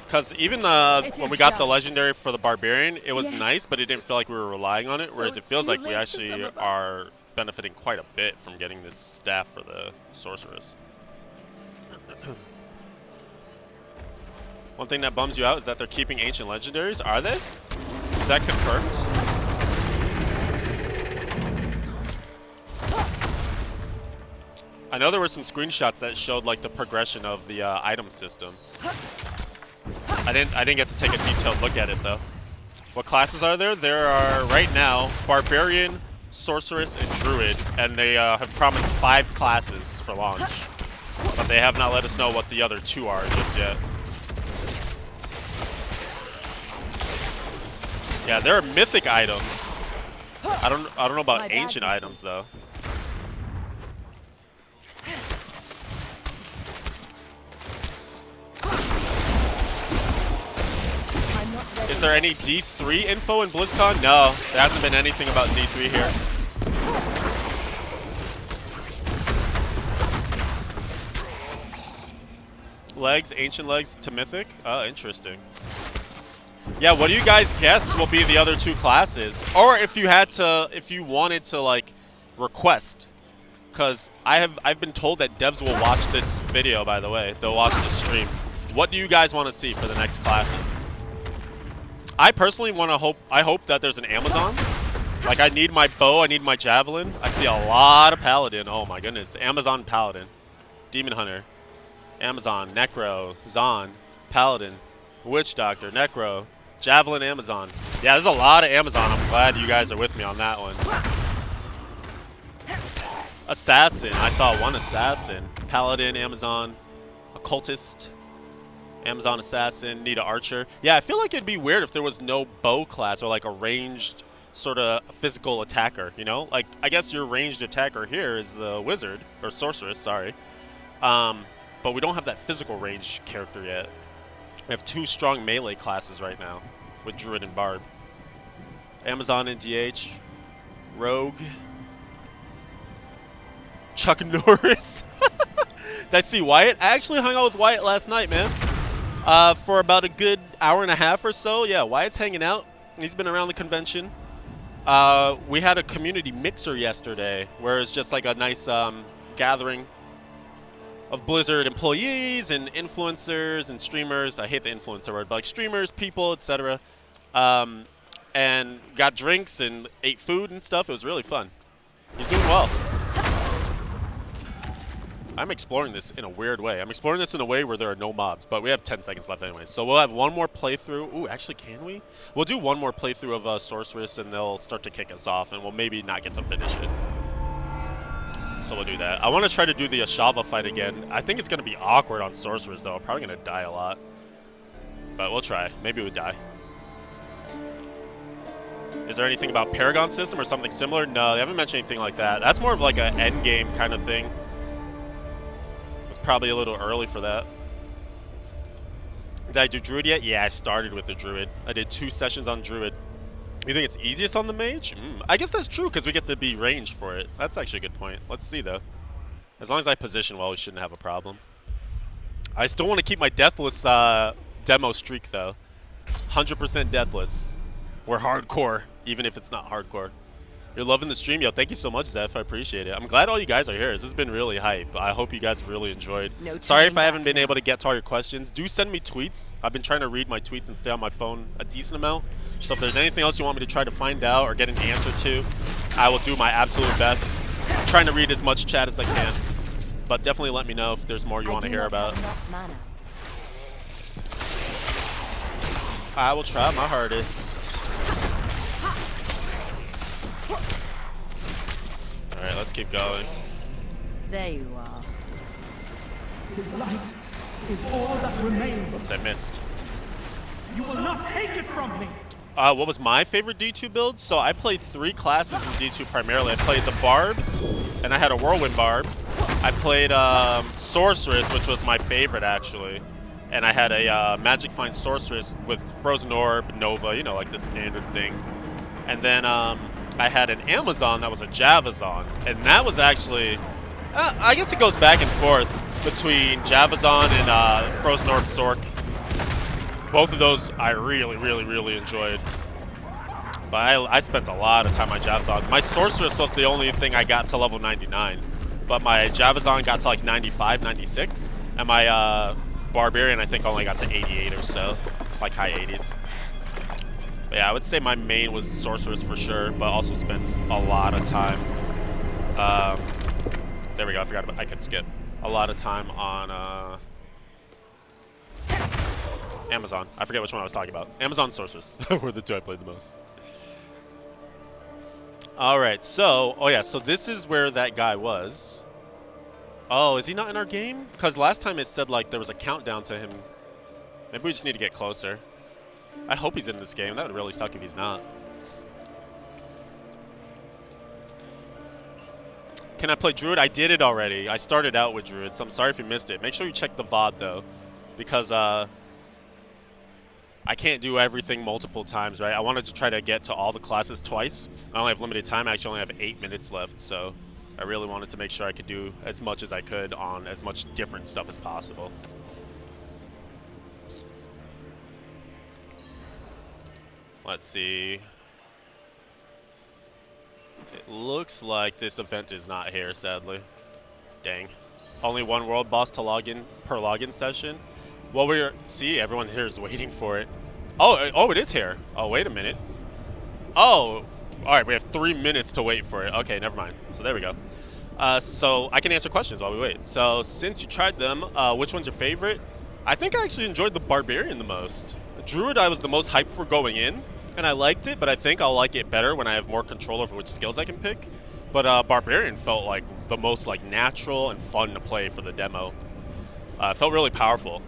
Because even when we got the legendary for the Barbarian, it was nice, but it didn't feel like we were relying on it, whereas it feels like we actually are benefiting quite a bit from getting this staff for the Sorceress. One thing that bums you out is that they're keeping ancient legendaries. Are they? Is that confirmed? I know there were some screenshots that showed like the progression of the item system. I didn't get to take a detailed look at it though. What classes are there? There are right now Barbarian, Sorceress, and Druid, and they have promised 5 classes for launch, but they have not let us know what the other 2 are just yet. Yeah, there are mythic items. I don't know about ancient items though. Is there any D3 info in BlizzCon? No, there hasn't been anything about D3 here. Legs, ancient legs to mythic? Oh, interesting. Yeah, what do you guys guess will be the other 2 classes? Or if you had to, if you wanted to like request, because I've been told that devs will watch this video. By the way, they'll watch the stream. What do you guys want to see for the next classes? I personally want to I hope that there's an Amazon. Like I need my bow, I need my javelin. I see a lot of paladin. Oh my goodness, Amazon paladin, demon hunter, Amazon, necro, Zon, paladin, witch doctor, necro, javelin, Amazon. Yeah, there's a lot of Amazon. I'm glad you guys are with me on that one. Assassin, I saw 1 assassin. Paladin, Amazon, occultist, Amazon assassin, need an archer. Yeah, I feel like it'd be weird if there was no bow class or like a ranged sort of physical attacker, you know? Like, I guess your ranged attacker here is the wizard, or sorceress, sorry. But we don't have that physical range character yet. We have 2 strong melee classes right now with Druid and Barb. Amazon and DH, Rogue, Chuck Norris. Did I see Wyatt? I actually hung out with Wyatt last night, man. For about a good hour and a half or so. Yeah, Wyatt's hanging out. He's been around the convention. We had a community mixer yesterday where it's just like a nice gathering of Blizzard employees and influencers and streamers. I hate the influencer word, but like streamers, people, etc. And got drinks and ate food and stuff. It was really fun. He's doing well. I'm exploring this in a weird way. I'm exploring this in a way where there are no mobs, but we have 10 seconds left anyway. So we'll have one more playthrough. Ooh, actually, can we? We'll do one more playthrough of Sorceress, and they'll start to kick us off, and we'll maybe not get to finish it. So we'll do that. I want to try to do the Ashava fight again. I think it's going to be awkward on Sorceress, though. I'm probably going to die a lot. But we'll try. Maybe we die. Is there anything about Paragon system or something similar? No, they haven't mentioned anything like that. That's more of like an end game kind of thing. Probably a little early for that. Did I do Druid yet? Yeah, I started with the Druid. I did 2 sessions on Druid. You think it's easiest on the Mage? I guess that's true because we get to be ranged for it. That's actually a good point. Let's see though. As long as I position well, we shouldn't have a problem. I still want to keep my Deathless demo streak though. 100% Deathless. We're hardcore, even if it's not hardcore. You're loving the stream, yo. Thank you so much, Zeph. I appreciate it. I'm glad all you guys are here. This has been really hype. I hope you guys have really enjoyed. Sorry if I haven't been able to get to all your questions. Do send me tweets. I've been trying to read my tweets and stay on my phone a decent amount. So if there's anything else you want me to try to find out or get an answer to, I will do my absolute best. I'm trying to read as much chat as I can. But definitely let me know if there's more you want to hear about. I will try my hardest. Alright, let's keep going. There you are. His life is all that remains. Oops, I missed. You will not take it from me. What was my favorite D2 build? So I played 3 classes in D2 primarily. I played the Barb, and I had a Whirlwind Barb. I played Sorceress, which was my favorite actually. And I had a Magic Find Sorceress with Frozen Orb, Nova, you know, like the standard thing. And then I had an Amazon that was a Javazon, and that was actually, I guess it goes back and forth between Javazon and Frozen Orb Sork. Both of those I really, really, really enjoyed. But I spent a lot of time on Javazon. My Sorceress was the only thing I got to level 99, but my Javazon got to like 95, 96, and my Barbarian I think only got to 88 or so, like high 80s. Yeah, I would say my main was Sorceress for sure, but also spent a lot of time. There we go. I forgot about. I could skip a lot of time on Amazon. I forget which one I was talking about. Amazon, Sorceress were the 2 I played the most. All right. So, oh yeah. So this is where that guy was. Oh, is he not in our game? Because last time it said like there was a countdown to him. Maybe we just need to get closer. I hope he's in this game. That would really suck if he's not. Can I play Druid? I did it already. I started out with Druid, so I'm sorry if you missed it. Make sure you check the VOD, though, because I can't do everything multiple times, right? I wanted to try to get to all the classes twice. I only have limited time. I actually only have 8 minutes left, so I really wanted to make sure I could do as much as I could on as much different stuff as possible. Let's see. It looks like this event is not here, sadly. Dang. Only 1 world boss to log in per login session. Well, see, everyone here is waiting for it. Oh, it is here. Oh, wait a minute. Oh, all right, we have 3 minutes to wait for it. Okay, never mind. So there we go. So I can answer questions while we wait. So since you tried them, which one's your favorite? I think I actually enjoyed the Barbarian the most. Druid I was the most hyped for going in, and I liked it, but I think I'll like it better when I have more control over which skills I can pick. But Barbarian felt like the most like natural and fun to play for the demo. It felt really powerful,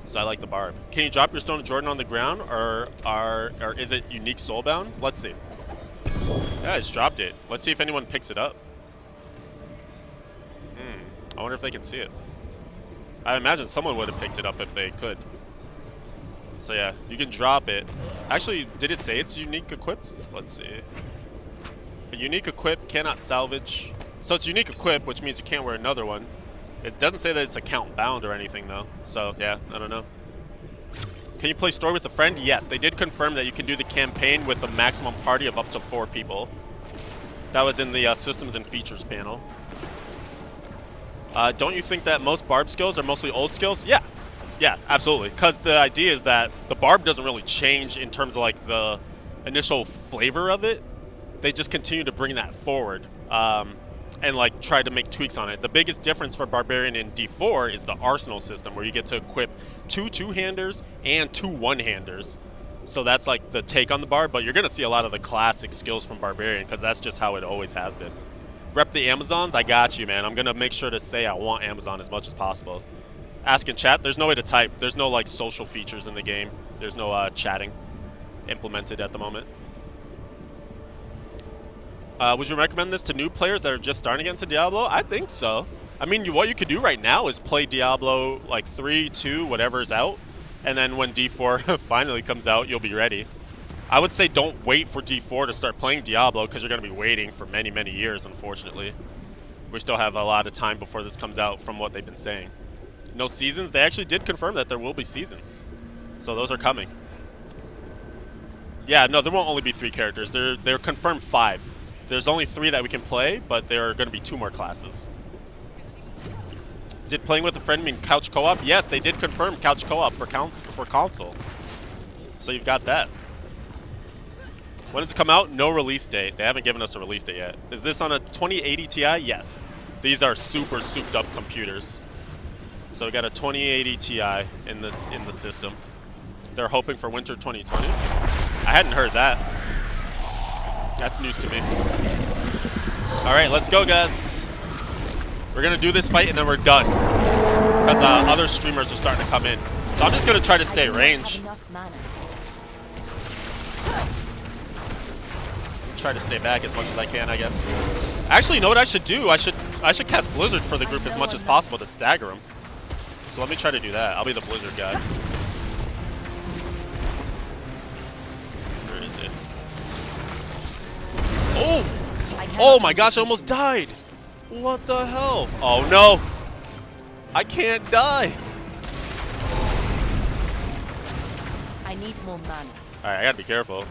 so I like the Barb. Can you drop your Stone of Jordan on the ground, or is it unique soulbound? Let's see. Yeah, I just dropped it. Let's see if anyone picks it up. I wonder if they can see it. I imagine someone would have picked it up if they could. So yeah, you can drop it. Actually, did it say it's unique equipped? Let's see. A unique equip cannot salvage. So it's unique equip, which means you can't wear another one. It doesn't say that it's account bound or anything though. So yeah, I don't know. Can you play story with a friend? Yes, they did confirm that you can do the campaign with a maximum party of up to 4 people. That was in the systems and features panel. Don't you think that most Barb skills are mostly old skills? Yeah. Yeah, absolutely. Because the idea is that the Barb doesn't really change in terms of like the initial flavor of it. They just continue to bring that forward and like try to make tweaks on it. The biggest difference for Barbarian in D4 is the Arsenal system, where you get to equip 2 two-handers and 2 one-handers. So that's like the take on the Barb, but you're going to see a lot of the classic skills from Barbarian because that's just how it always has been. Rep the Amazons? I got you, man. I'm going to make sure to say I want Amazon as much as possible. Ask in chat. There's no way to type. There's no like social features in the game. There's no chatting implemented at the moment. Would you recommend this to new players that are just starting into Diablo? I think so. I mean, what you could do right now is play Diablo like 3, 2, whatever's out, and then when D4 finally comes out, you'll be ready. I would say don't wait for D4 to start playing Diablo because you're going to be waiting for many, many years, unfortunately. We still have a lot of time before this comes out from what they've been saying. No seasons? They actually did confirm that there will be seasons. So those are coming. Yeah, no, there won't only be 3 characters. They're confirmed 5. There's only 3 that we can play, but there are going to be 2 more classes. Did playing with a friend mean couch co-op? Yes, they did confirm couch co-op for console. So you've got that. When does it come out? No release date. They haven't given us a release date yet. Is this on a 2080 Ti? Yes. These are super souped up computers. So we got a 2080 Ti in the system. They're hoping for winter 2020. I hadn't heard that. That's news to me. All right, let's go, guys. We're going to do this fight, and then we're done. Because other streamers are starting to come in. So I'm just going to try to stay range. Try to stay back as much as I can, I guess. Actually, you know what I should do? I should cast Blizzard for the group as much as possible to stagger them. So let me try to do that. I'll be the Blizzard guy. Where is it? Oh! Oh my gosh, I almost died! What the hell? Oh no! I can't die! I need more mana. Alright, I gotta be careful.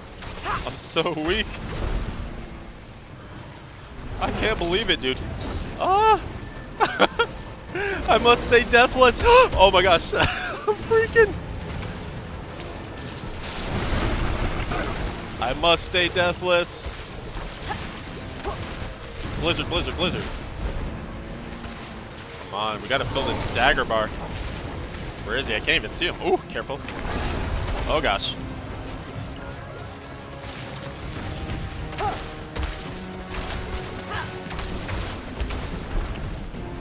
I'm so weak. I can't believe it, dude. Ah! I must stay deathless. Oh my gosh. I'm freaking. I must stay deathless. Blizzard, Blizzard, Blizzard. Come on, we gotta fill this stagger bar. Where is he? I can't even see him. Ooh, careful. Oh gosh.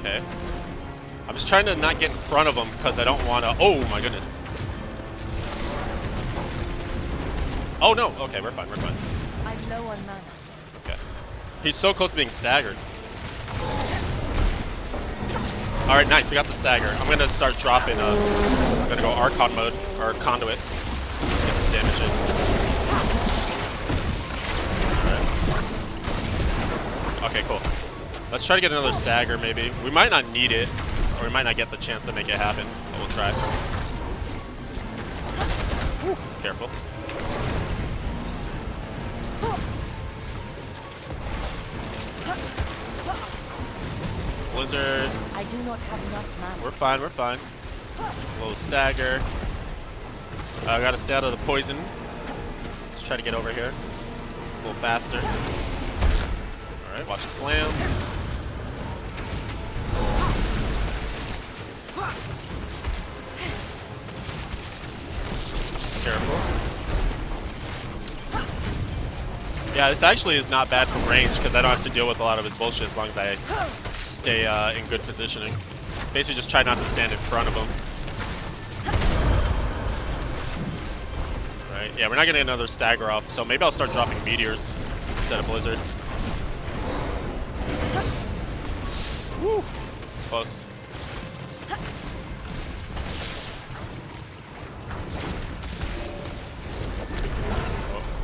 Okay. I'm just trying to not get in front of him because I don't want to. Oh my goodness. Oh no. Okay, we're fine. We're fine. I'm low on mana. Okay. He's so close to being staggered. All right, nice. We got the stagger. I'm gonna start dropping. I'm gonna go Archon mode or Conduit. Get some damage in. All right. Okay, cool. Let's try to get another stagger, maybe. We might not need it, or we might not get the chance to make it happen, but we'll try. Woo, careful. Blizzard. I do not have enough mana. We're fine, we're fine. A little stagger. I gotta stay out of the poison. Let's try to get over here. A little faster. Alright, watch the slams. Careful. Yeah, this actually is not bad from range because I don't have to deal with a lot of his bullshit as long as I stay in good positioning. Basically just try not to stand in front of him. Right, yeah, we're not getting another stagger off, so maybe I'll start dropping meteors instead of Blizzard. Woo, close.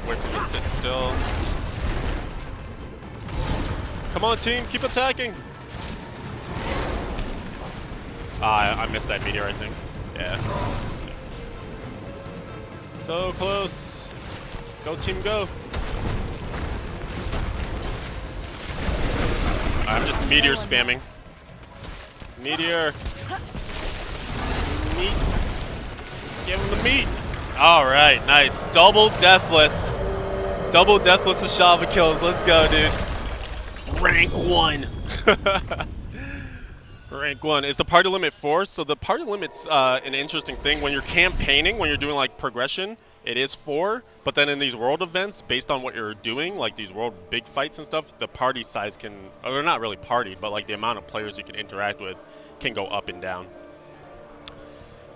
Wait for me to sit still. Come on, team, keep attacking. I missed that meteor, I think. Yeah. So close. Go, team, go. I'm just meteor spamming. Meteor. Meat. Give him the meat. All right, nice. Double deathless. Double deathless Ashava kills. Let's go, dude. Rank 1. Rank 1. Is the party limit 4? So the party limit's an interesting thing. When you're campaigning, when you're doing like progression, it is 4. But then in these world events, based on what you're doing, like these world big fights and stuff, the party size can, or they're not really party, but like the amount of players you can interact with can go up and down.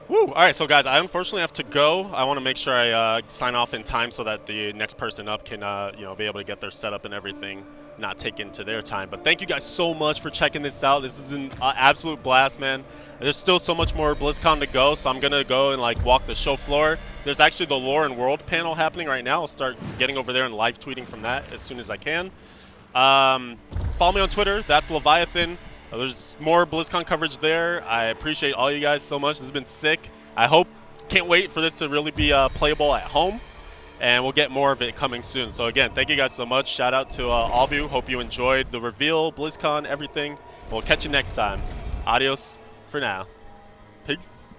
Woo! All right, so guys, I unfortunately have to go. I want to make sure I sign off in time so that the next person up can, you know, be able to get their setup and everything, not take into their time. But thank you guys so much for checking this out. This has been an absolute blast, man. There's still so much more BlizzCon to go, so I'm gonna go and like walk the show floor. There's actually the lore and world panel happening right now. I'll start getting over there and live tweeting from that as soon as I can. Follow me on Twitter. That's Leviathan. There's more BlizzCon coverage there. I appreciate all you guys so much. This has been sick. Can't wait for this to really be playable at home, and we'll get more of it coming soon. So again, thank you guys so much. Shout out to all of you. Hope you enjoyed the reveal, BlizzCon, everything. We'll catch you next time. Adios for now. Peace.